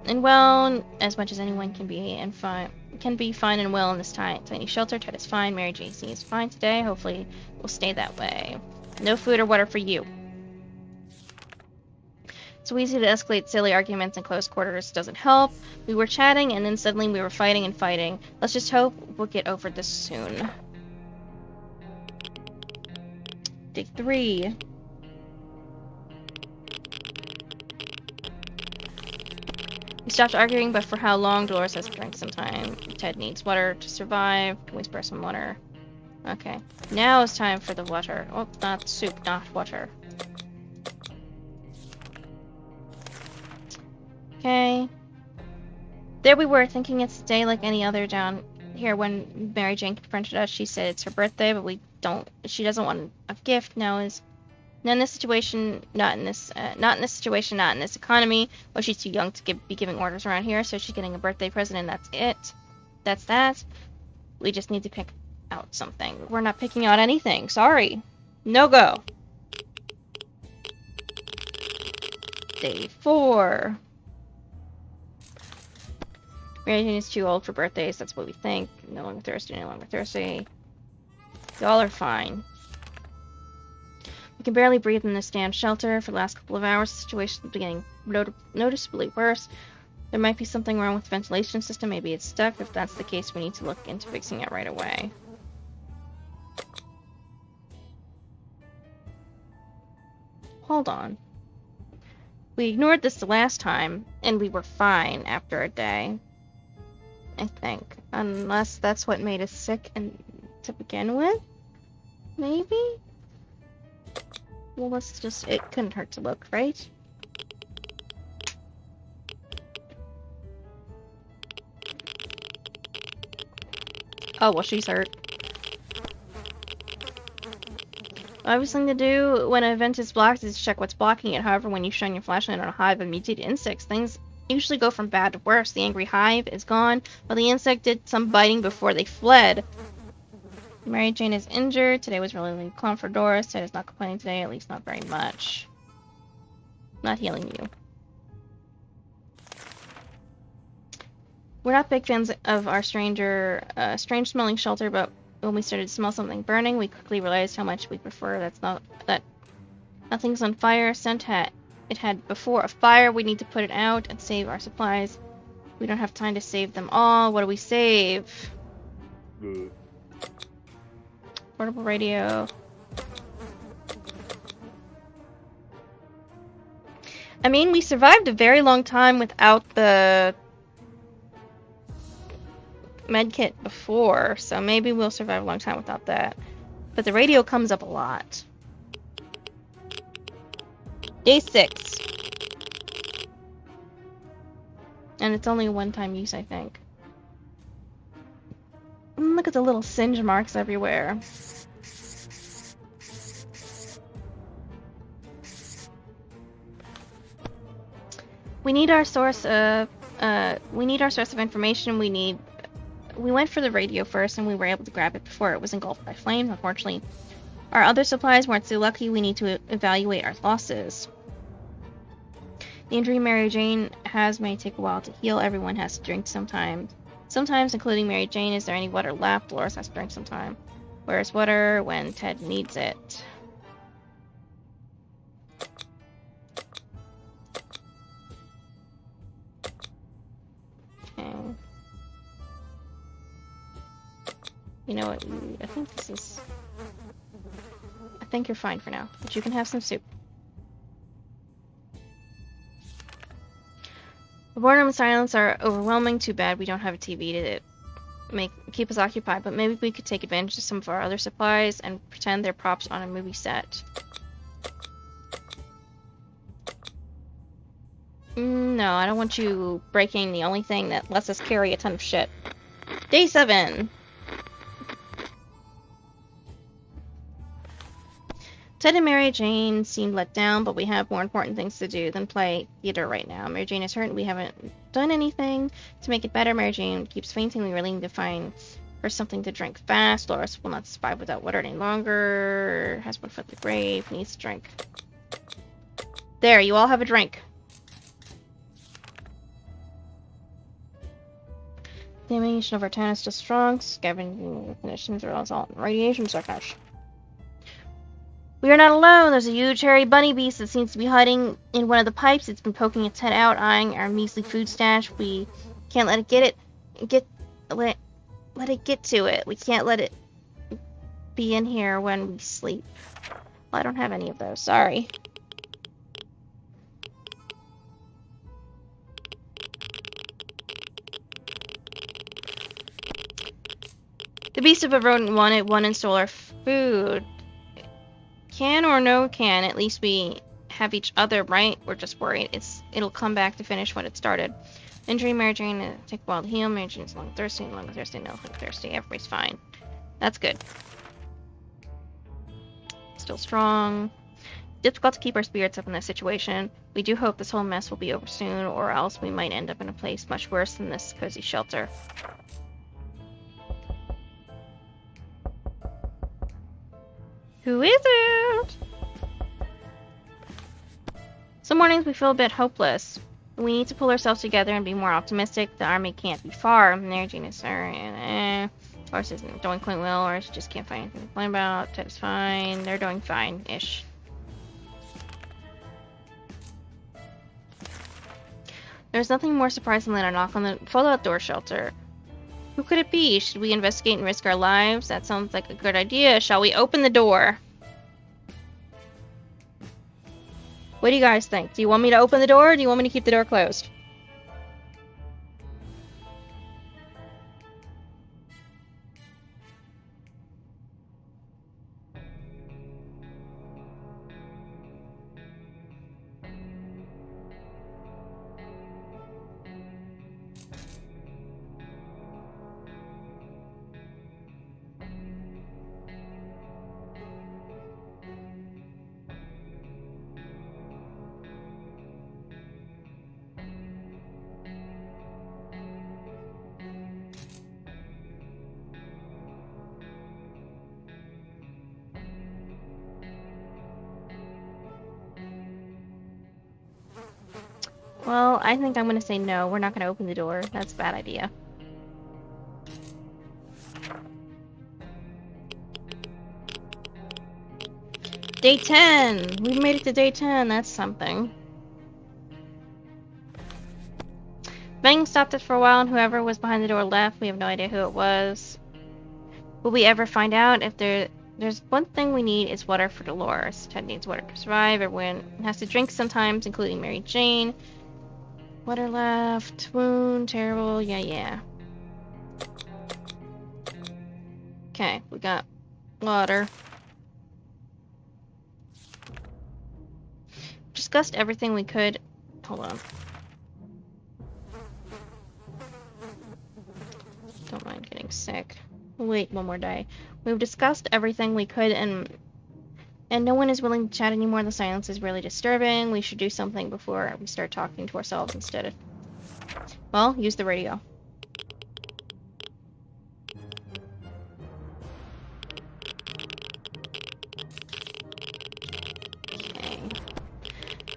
And well, as much as anyone can be, and fine and well in this tiny shelter. Ted is fine. Mary Jane is fine today. Hopefully, we'll stay that way. No food or water for you. It's so easy to escalate silly arguments in close quarters. Doesn't help. We were chatting, and then suddenly we were fighting and fighting. Let's just hope we'll get over this soon. Day 3. We stopped arguing, but for how long? Dolores has to drink some time. Ted needs water to survive. Can we spare some water? Okay. Now it's time for the water. Oh, not soup, not water. Okay. There we were, thinking it's a day like any other down here. When Mary Jane confronted us, she said it's her birthday, but she doesn't want a gift. Not in this situation, not in this economy. Well, she's too young to be giving orders around here, so she's getting a birthday present, and that's it. That's that. We just need to pick out something. We're not picking out anything. Sorry. No go. Day 4. Mary Jane is too old for birthdays. That's what we think. No longer thirsty. No longer thirsty. Y'all are fine. We can barely breathe in this damn shelter. For the last couple of hours, the situation is getting noticeably worse. There might be something wrong with the ventilation system. Maybe it's stuck. If that's the case, we need to look into fixing it right away. Hold on. We ignored this the last time, and we were fine after a day. I think. Unless that's what made us sick to begin with? Maybe? Well, it couldn't hurt to look, right? Oh, well, she's hurt. Obvious thing to do when a vent is blocked is check what's blocking it. However, when you shine your flashlight on a hive of mutated insects, things usually go from bad to worse. The angry hive is gone, but the insect did some biting before they fled. Mary Jane is injured. Today was really calm for Doris. Ted is not complaining today, at least not very much. Not healing you. We're not big fans of our strange-smelling shelter, but when we started to smell something burning, we quickly realized how much we prefer that nothing's on fire. It had before a fire. We need to put it out and save our supplies. We don't have time to save them all. What do we save? Portable radio. I mean, we survived a very long time without the medkit before, so maybe we'll survive a long time without that. But the radio comes up a lot. Day 6. And it's only a one-time use, I think. Look at the little singe marks everywhere. We need our source of information. We went for the radio first, and we were able to grab it before it was engulfed by flames. Unfortunately, our other supplies weren't so lucky. We need to evaluate our losses. The injury Mary Jane has may take a while to heal. Everyone has to drink sometimes, including Mary Jane. Is there any water left? Dolores has to drink sometime. Where is water when Ted needs it? Okay. You know what? I think you're fine for now, but you can have some soup. The boredom and silence are overwhelming. Too bad we don't have a TV keep us occupied, but maybe we could take advantage of some of our other supplies and pretend they're props on a movie set. No, I don't want you breaking the only thing that lets us carry a ton of shit. Day 7! Ted and Mary Jane seemed let down, but we have more important things to do than play theater right now. Mary Jane is hurt and we haven't done anything to make it better. Mary Jane keeps fainting. We really need to find her something to drink fast. Loris will not survive without water any longer. Has one foot in the grave. Needs to drink. There, you all have a drink. The emanation of our town is still strong. Scavenging conditions are all radiation surface. We are not alone. There's a huge hairy bunny beast that seems to be hiding in one of the pipes. It's been poking its head out, eyeing our measly food stash. We can't let it let it get to it. We can't let it be in here when we sleep. Well, I don't have any of those. Sorry. The beast of a rodent wanted one and stole our food. Can or no can, at least we have each other, right? We're just worried it'll come back to finish what it started. Injury, Mary Jane, take a while to heal. Mary Jane's longer thirsty, no longer thirsty. Everybody's fine. That's good. Still strong. Difficult to keep our spirits up in this situation. We do hope this whole mess will be over soon, or else we might end up in a place much worse than this cozy shelter. Who is it? Some mornings we feel a bit hopeless. We need to pull ourselves together and be more optimistic. The army can't be far. Mary Jane is sorry. Loris isn't doing quite well, or she just can't find anything to complain about. Ted is fine. They're doing fine-ish. There's nothing more surprising than a knock on the fold-out door shelter. Who could it be? Should we investigate and risk our lives? That sounds like a good idea. Shall we open the door? What do you guys think? Do you want me to open the door, or do you want me to keep the door closed? Well, I think I'm going to say no. We're not going to open the door. That's a bad idea. Day 10! We made it to day 10. That's something. Bang stopped us for a while, and whoever was behind the door left. We have no idea who it was. Will we ever find out? If there's one thing we need, is water for Dolores. Ted needs water to survive. Everyone has to drink sometimes, including Mary Jane. Water left. Wound. Terrible. Yeah. Okay, we got water. Discussed everything we could. Hold on. Don't mind getting sick. We'll wait one more day. We've discussed everything we could, and no one is willing to chat anymore. The silence is really disturbing. We should do something before we start talking to ourselves instead. Well, use the radio. Okay.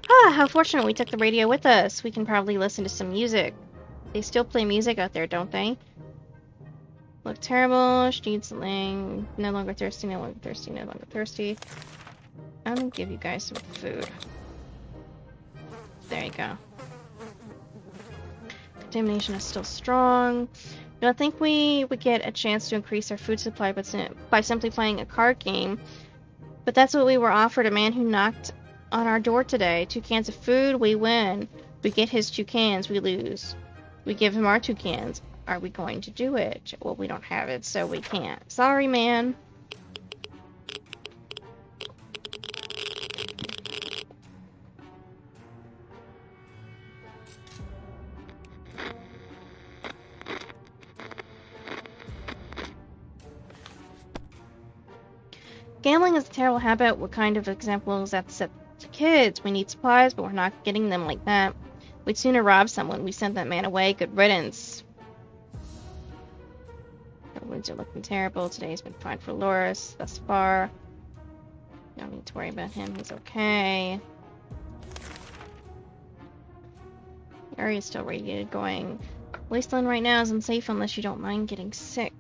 How fortunate we took the radio with us. We can probably listen to some music. They still play music out there, don't they? Look terrible. She needs something. No longer thirsty, no longer thirsty, no longer thirsty. I'm gonna give you guys some food. There you go. Contamination is still strong. I don't think we would get a chance to increase our food supply by simply playing a card game. But that's what we were offered. A man who knocked on our door today. 2 cans of food, we win. We get his 2 cans, we lose. We give him our 2 cans. are we going to do it? Well, we don't have it, so we can't. Sorry, man. Gambling is a terrible habit. What kind of example is that set to kids? We need supplies, but we're not getting them like that. We'd sooner rob someone. We sent that man away. Good riddance. The winds are looking terrible. Today's been fine for Loris thus far. Don't need to worry about him. He's okay. The area's still radiated going. Wasteland right now is unsafe unless you don't mind getting sick.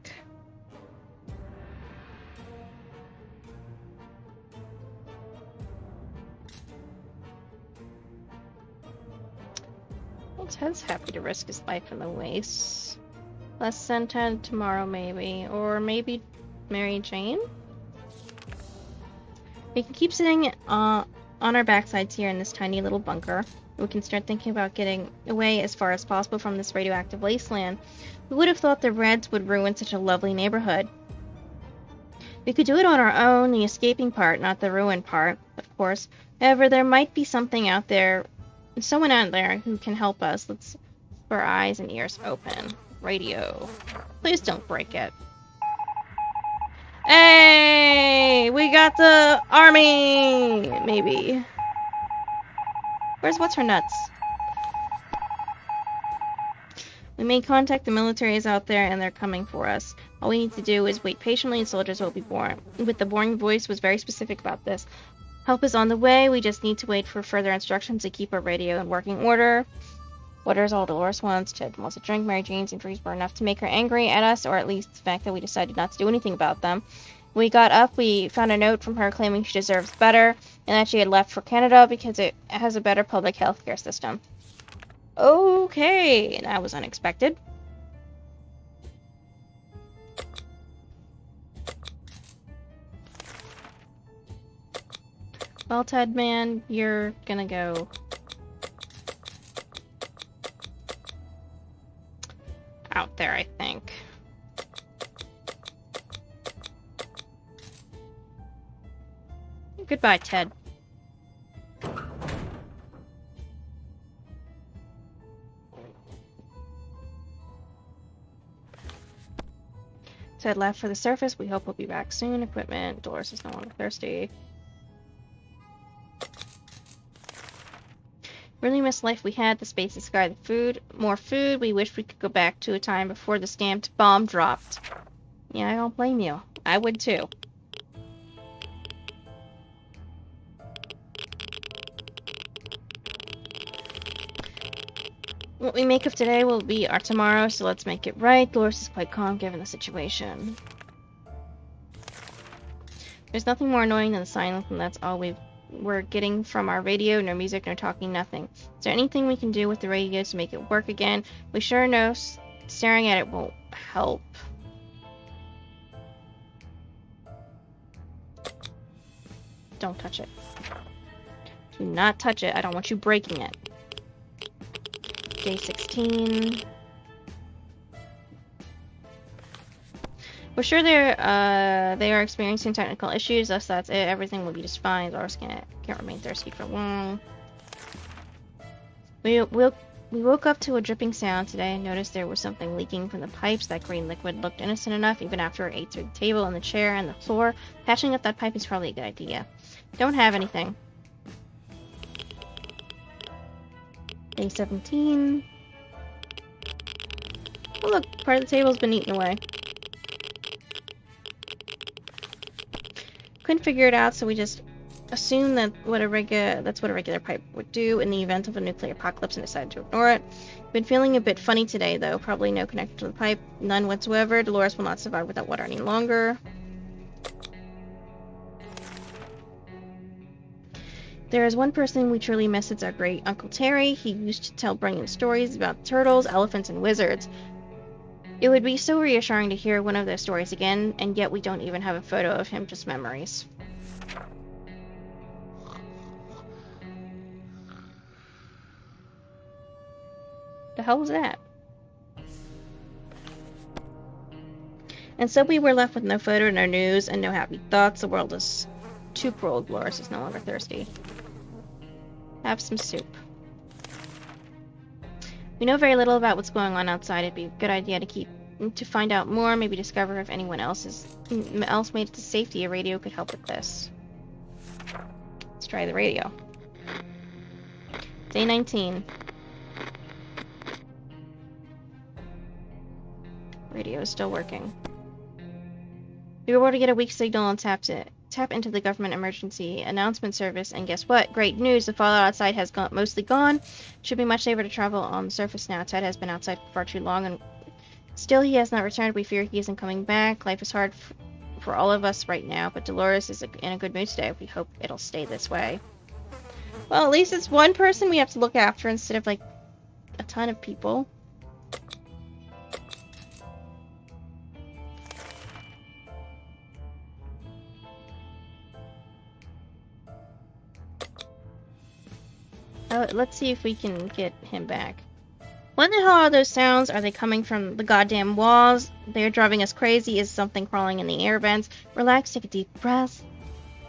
Well, Ted's happy to risk his life in the waste. Let's send Ted tomorrow, maybe. Or maybe Mary Jane? We can keep sitting on our backsides here in this tiny little bunker. We can start thinking about getting away as far as possible from this radioactive wasteland. We would have thought the Reds would ruin such a lovely neighborhood. We could do it on our own, the escaping part, not the ruin part, of course. However, there might be something out there, someone out there who can help us. Let's keep our eyes and ears open. Radio. Please don't break it. Hey! We got the army! Maybe. Where's What's-Her-Nuts? We made contact. The military is out there and they're coming for us. All we need to do is wait patiently and soldiers will be born. With the boring voice was very specific about this. Help is on the way. We just need to wait for further instructions to keep our radio in working order. What is all Dolores wants? Ted wants a drink. Mary Jane's injuries were enough to make her angry at us, or at least the fact that we decided not to do anything about them. When we got up, we found a note from her claiming she deserves better, and that she had left for Canada because it has a better public health care system. Okay, that was unexpected. Well, Ted, man, you're gonna go out there, I think. Goodbye, Ted. Ted left for the surface. We hope we'll be back soon. Equipment. Dolores is no longer thirsty. Really miss life we had, the space, the sky, the food. More food. We wish we could go back to a time before the stamped bomb dropped. Yeah, I don't blame you. I would too. What we make of today will be our tomorrow, so let's make it right. Dolores is quite calm given the situation. There's nothing more annoying than the silence, and that's all we're getting from our radio. No music, no talking, nothing. Is there anything we can do with the radio to make it work again? We sure know staring at it won't help. Don't touch it. Do not touch it. I don't want you breaking it. Day 16. We're sure they are experiencing technical issues, thus that's it. Everything will be just fine. Dolores can't remain thirsty for long. We woke up to a dripping sound today and noticed there was something leaking from the pipes. That green liquid looked innocent enough, even after it ate through the table and the chair and the floor. Patching up that pipe is probably a good idea. Don't have anything. Day 17. Oh look, part of the table's been eaten away. Couldn't figure it out, so we just assumed that's what a regular pipe would do in the event of a nuclear apocalypse and decided to ignore it. Been feeling a bit funny today, though. Probably no connection to the pipe. None whatsoever. Dolores will not survive without water any longer. There is one person we truly miss. It's our great Uncle Terry. He used to tell brilliant stories about turtles, elephants, and wizards. It would be so reassuring to hear one of those stories again, and yet we don't even have a photo of him, just memories. The hell was that? And so we were left with no photo, no news, and no happy thoughts. The world is too cruel. Dolores is no longer thirsty. Have some soup. We know very little about what's going on outside. It'd be a good idea to find out more, maybe discover if anyone else made it to safety. A radio could help with this. Let's try the radio. Day 19. Radio is still working. We were able to get a weak signal and tap into the government emergency announcement service, and guess what? Great news! The fallout outside has mostly gone. Should be much safer to travel on the surface now. Ted has been outside for far too long, and still he has not returned. We fear he isn't coming back. Life is hard for all of us right now, but Dolores is in a good mood today. We hope it'll stay this way. Well, at least it's one person we have to look after instead of, like, a ton of people. Let's see if we can get him back. What the hell are those sounds? Are they coming from the goddamn walls? They're driving us crazy. Is something crawling in the air vents? Relax, take a deep breath.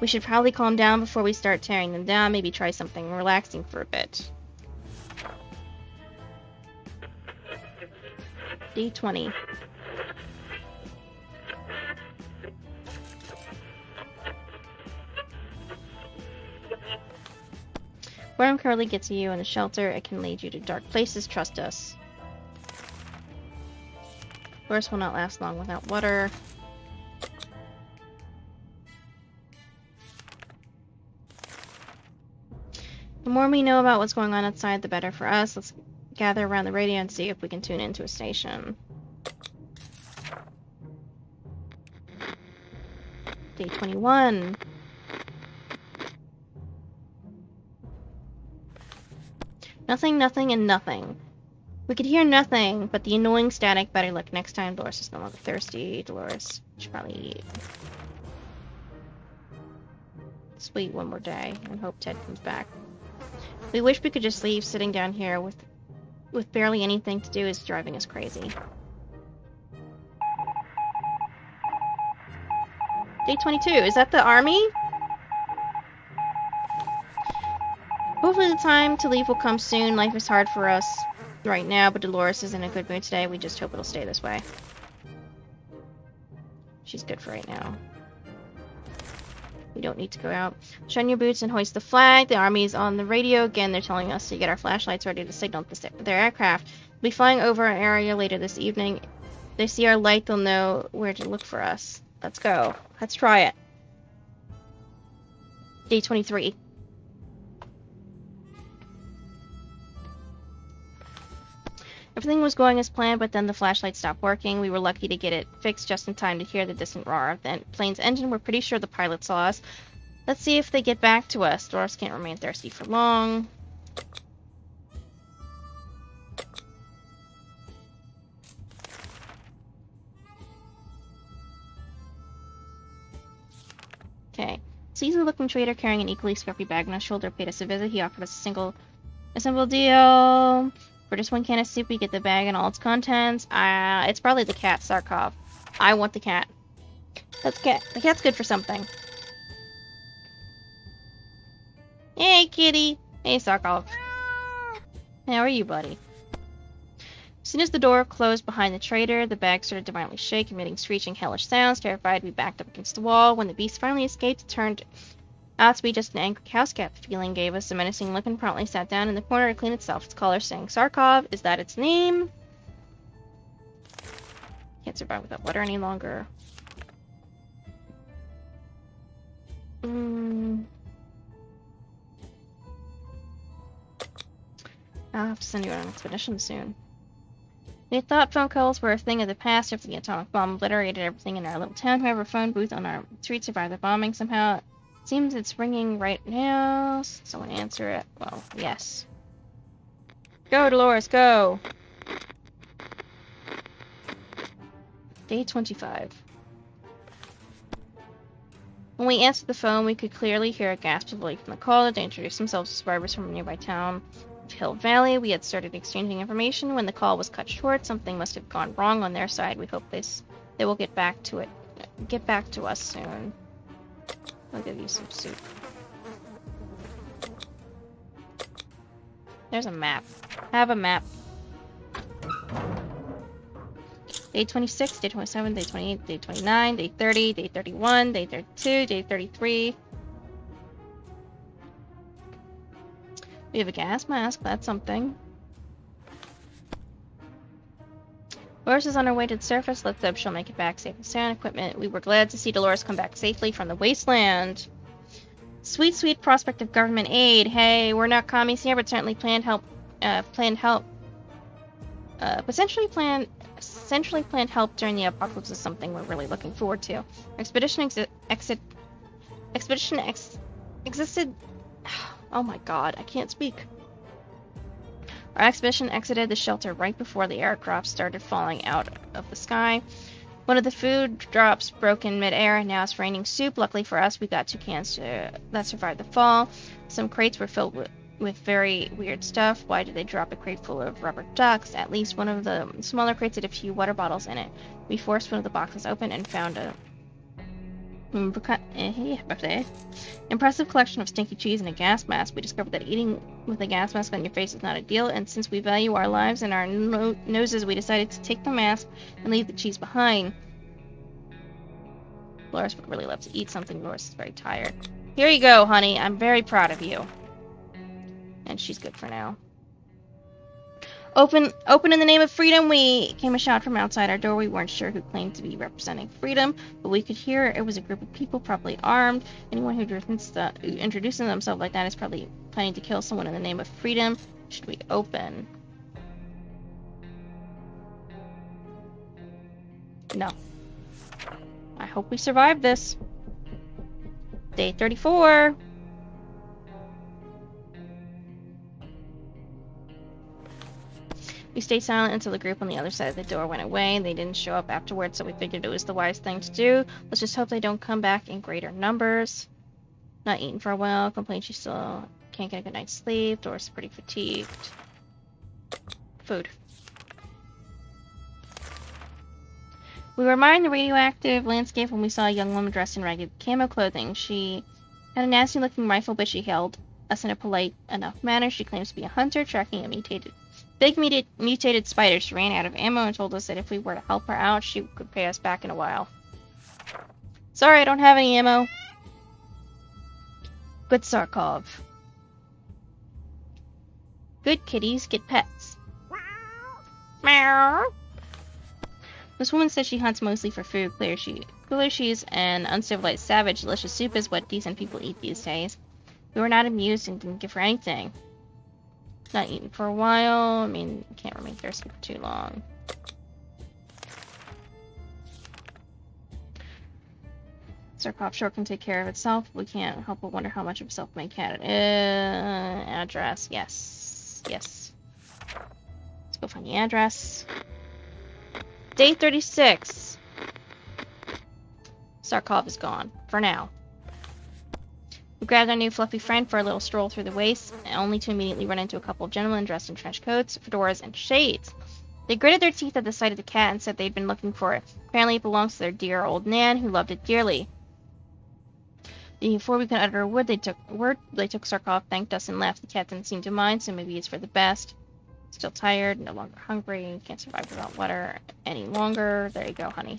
We should probably calm down before we start tearing them down. Maybe try something relaxing for a bit. D20. Boredom currently gets you in the shelter. It can lead you to dark places. Trust us. Dolores will not last long without water. The more we know about what's going on outside, the better for us. Let's gather around the radio and see if we can tune into a station. Day 21. Nothing, nothing, and nothing. We could hear nothing, but the annoying static. Better look next time. Dolores is no longer thirsty. Dolores should probably eat. Let's wait one more day and hope Ted comes back. We wish we could just leave. Sitting down here with barely anything to do is driving us crazy. Day 22. Is that the army? Hopefully the time to leave will come soon. Life is hard for us right now, but Dolores is in a good mood today. We just hope it'll stay this way. She's good for right now. We don't need to go out. Shine your boots and hoist the flag. The army's on the radio again. They're telling us to get our flashlights ready to signal their aircraft. We'll be flying over our area later this evening. If they see our light, they'll know where to look for us. Let's go. Let's try it. Day 23. Everything was going as planned, but then the flashlight stopped working. We were lucky to get it fixed just in time to hear the distant roar of the plane's engine. We're pretty sure the pilot saw us. Let's see if they get back to us. Dolores can't remain thirsty for long. Okay. Seasoned-looking trader carrying an equally scruffy bag on his shoulder paid us a visit. He offered us a simple deal. For just one can of soup, we get the bag and all its contents. It's probably the cat, Sarkov. I want the cat. Let's get the cat's good for something. Hey, kitty. Hey, Sarkov. How are you, buddy? As soon as the door closed behind the trader, the bag started to violently shake, emitting screeching, hellish sounds. Terrified, we backed up against the wall. When the beast finally escaped, it turned out to be just an angry house cat. The feeling gave us a menacing look and promptly sat down in the corner to clean itself. Its collar saying Sarkov. Is that its name? Can't survive without water any longer. I'll have to send you on an expedition soon. We thought phone calls were a thing of the past after the atomic bomb obliterated everything in our little town. However, phone booth on our street survived the bombing somehow. Seems it's ringing right now. Someone answer it. Well, yes. Go, Dolores, go! Day 25. When we answered the phone, we could clearly hear a gasp of relief from the caller. They introduced themselves as survivors from a nearby town of Hill Valley. We had started exchanging information when the call was cut short. Something must have gone wrong on their side. We hope this They will get back to it. Get back to us soon. I'll give you some soup. There's a map. Have a map. Day 26, day 27, day 28, day 29, day 30, day 31, day 32, day 33. We have a gas mask, that's something. Dolores is on her way to the surface. Let's hope she'll make it back safe and sound. Equipment. We were glad to see Dolores come back safely from the wasteland. Sweet, sweet prospect of government aid. Hey, we're not commies here, but certainly planned help. Essentially planned help during the apocalypse is something we're really looking forward to. Our expedition existed. Oh my God, I can't speak. Our expedition exited the shelter right before the aircraft started falling out of the sky. One of the food drops broke in midair, and now it's raining soup. Luckily for us, we got 2 cans that survived the fall. Some crates were filled with very weird stuff. Why did they drop a crate full of rubber ducks? At least one of the smaller crates had a few water bottles in it. We forced one of the boxes open and found a impressive collection of stinky cheese and a gas mask. We discovered that eating with a gas mask on your face is not ideal, and since we value our lives and our noses, we decided to take the mask and leave the cheese behind. Dolores would really love to eat something. Dolores is very tired. Here you go, honey. I'm very proud of you. And she's good for now. Open in the name of freedom. We came a shout from outside our door. We weren't sure who claimed to be representing freedom, but we could hear it was a group of people, probably armed. Anyone who introduces themselves like that is probably planning to kill someone in the name of freedom. Should we open? No. I hope we survive this. Day 34. We stayed silent until the group on the other side of the door went away. They didn't show up afterwards, so we figured it was the wise thing to do. Let's just hope they don't come back in greater numbers. Not eaten for a while. Complains she still can't get a good night's sleep. Doris pretty fatigued. Food. We were admiring the radioactive landscape when we saw a young woman dressed in ragged camo clothing. She had a nasty-looking rifle, but she held us in a polite enough manner. She claims to be a hunter, tracking a mutated spider. She ran out of ammo and told us that if we were to help her out, she could pay us back in a while. Sorry, I don't have any ammo. Good Sarkov. Good kitties get pets. Meow. This woman says she hunts mostly for food. Clearly she's an uncivilized savage. Delicious soup is what decent people eat these days. We were not amused and didn't give her anything. Not eaten for a while. I mean, can't remain thirsty for too long. Sarkov sure can take care of itself. We can't help but wonder how much of itself may cat it. Address. Yes. Yes. Let's go find the address. Day 36. Sarkov is gone. For now. We grabbed our new fluffy friend for a little stroll through the waste, only to immediately run into a couple of gentlemen dressed in trench coats, fedoras, and shades. They gritted their teeth at the sight of the cat and said they'd been looking for it. Apparently it belongs to their dear old Nan, who loved it dearly. Before we could utter a word, they took Sarkov, thanked us, and left. The cat didn't seem to mind, so maybe it's for the best. Still tired, no longer hungry, can't survive without water any longer. There you go, honey.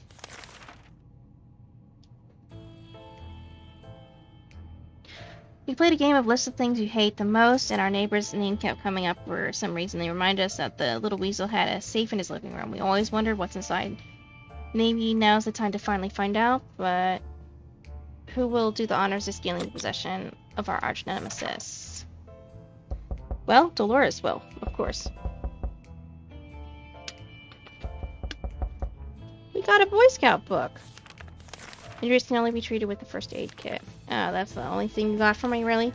We played a game of lists of things you hate the most, and our neighbor's name kept coming up for some reason. They reminded us that the little weasel had a safe in his living room. We always wondered what's inside. Maybe now's the time to finally find out, but who will do the honors of stealing the possession of our arch nemesis? Well, Dolores will, of course. We got a Boy Scout book. Injuries can only be treated with the first aid kit. Oh, that's the only thing you got for me, really?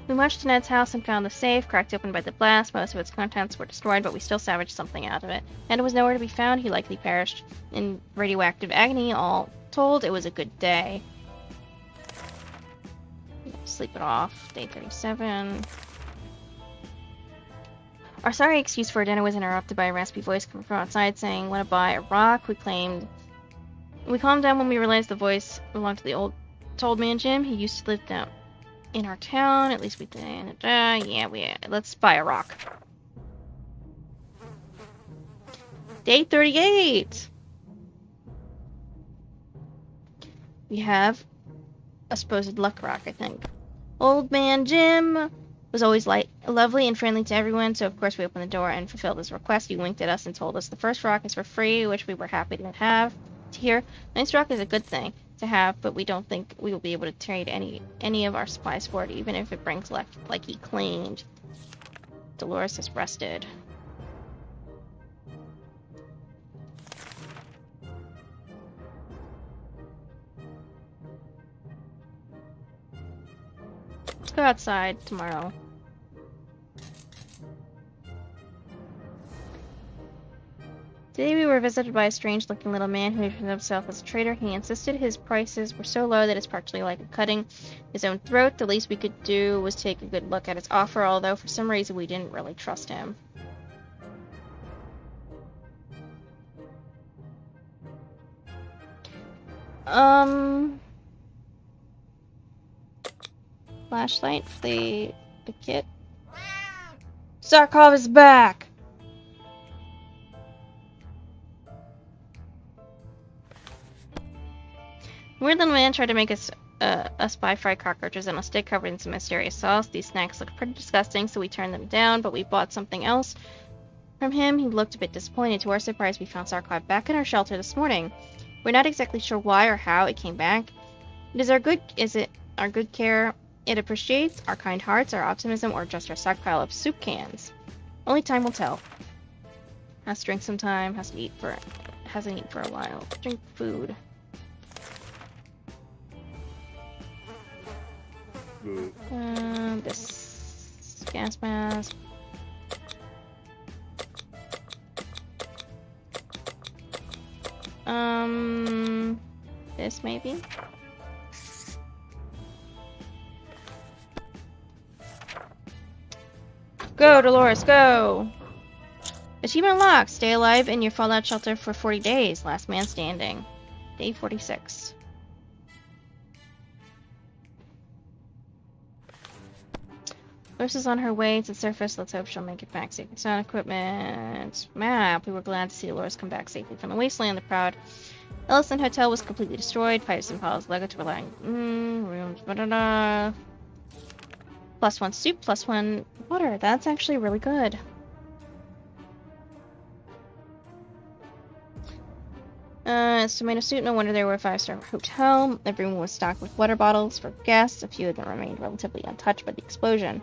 We marched to Ned's house and found the safe, cracked open by the blast. Most of its contents were destroyed, but we still salvaged something out of it. Ned was nowhere to be found. He likely perished in radioactive agony. All told, it was a good day. sleep it off. Day 37. Our sorry excuse for dinner was interrupted by a raspy voice coming from outside saying, "Want to buy a rock?" We calmed down when we realized the voice belonged to the old man Jim. He used to live down in our town. At least we did. Let's buy a rock. Day 38. We have a supposed luck rock, I think. Old man Jim was always lovely and friendly to everyone, so of course we opened the door and fulfilled his request. He winked at us and told us the first rock is for free, which we were happy to hear. Nice rock is a good thing to have, but we don't think we will be able to trade any of our supplies for it, even if it brings luck like he claimed. Dolores has rested. Let's go outside tomorrow. Today we were visited by a strange-looking little man who introduced himself as a trader. He insisted his prices were so low that it's partially like cutting his own throat. The least we could do was take a good look at his offer, although for some reason we didn't really trust him. Flashlight, the kit. Zarkov is back! Weird little man tried to make us buy fried cockroaches on a stick covered in some mysterious sauce. These snacks looked pretty disgusting, so we turned them down, but we bought something else from him. He looked a bit disappointed. To our surprise, we found Zarkov back in our shelter this morning. We're not exactly sure why or how it came back. Is it our good care it appreciates, our kind hearts, our optimism, or just our stockpile of soup cans? Only time will tell. Has to drink some time, hasn't eaten for a while. Drink food. This gas mask. This maybe? Go, Dolores, go! Achievement unlocked. Stay alive in your fallout shelter for 40 days. Last man standing. Day 46. Dolores is on her way to the surface. Let's hope she'll make it back safe. Sound equipment. Map. We were glad to see Dolores come back safely from the wasteland. The proud Ellison Hotel was completely destroyed. Pipes and piles Lego to relying rooms. +1 soup, +1 water. That's actually really good. It's tomato soup. No wonder they were a 5-star hotel. Every room was stocked with water bottles for guests. A few of them remained relatively untouched by the explosion.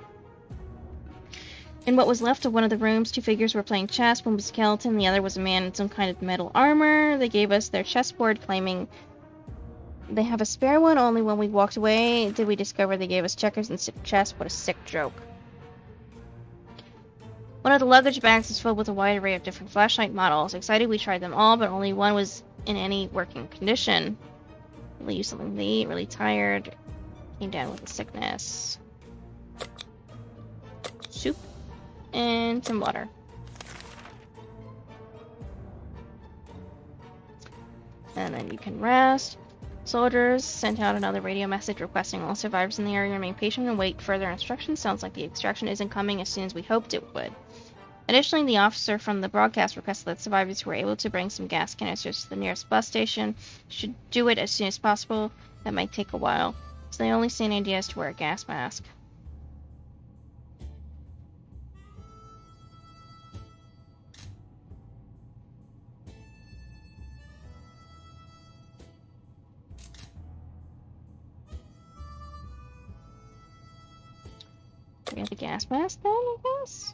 In what was left of one of the rooms, 2 figures were playing chess. One was a skeleton, the other was a man in some kind of metal armor. They gave us their chessboard, claiming they have a spare one. Only when we walked away did we discover they gave us checkers instead of chess. What a sick joke. One of the luggage bags is filled with a wide array of different flashlight models. Excited, we tried them all, but only one was in any working condition. Really used something to eat, really tired. Came down with a sickness. Soup. And some water. And then you can rest. Soldiers sent out another radio message requesting all survivors in the area remain patient and wait further instructions. Sounds like the extraction isn't coming as soon as we hoped it would. Additionally, the officer from the broadcast requested that survivors who were able to bring some gas canisters to the nearest bus station should do it as soon as possible. That might take a while. So they only see an idea is to wear a gas mask. We have the gas mask then, I guess?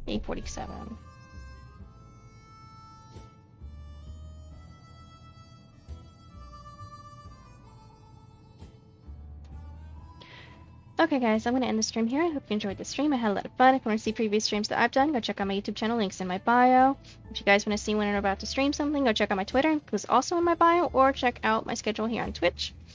Day 47. Okay, guys, I'm going to end the stream here. I hope you enjoyed the stream. I had a lot of fun. If you want to see previous streams that I've done, go check out my YouTube channel. Links in my bio. If you guys want to see when I'm about to stream something, go check out my Twitter. It was also in my bio. Or check out my schedule here on Twitch.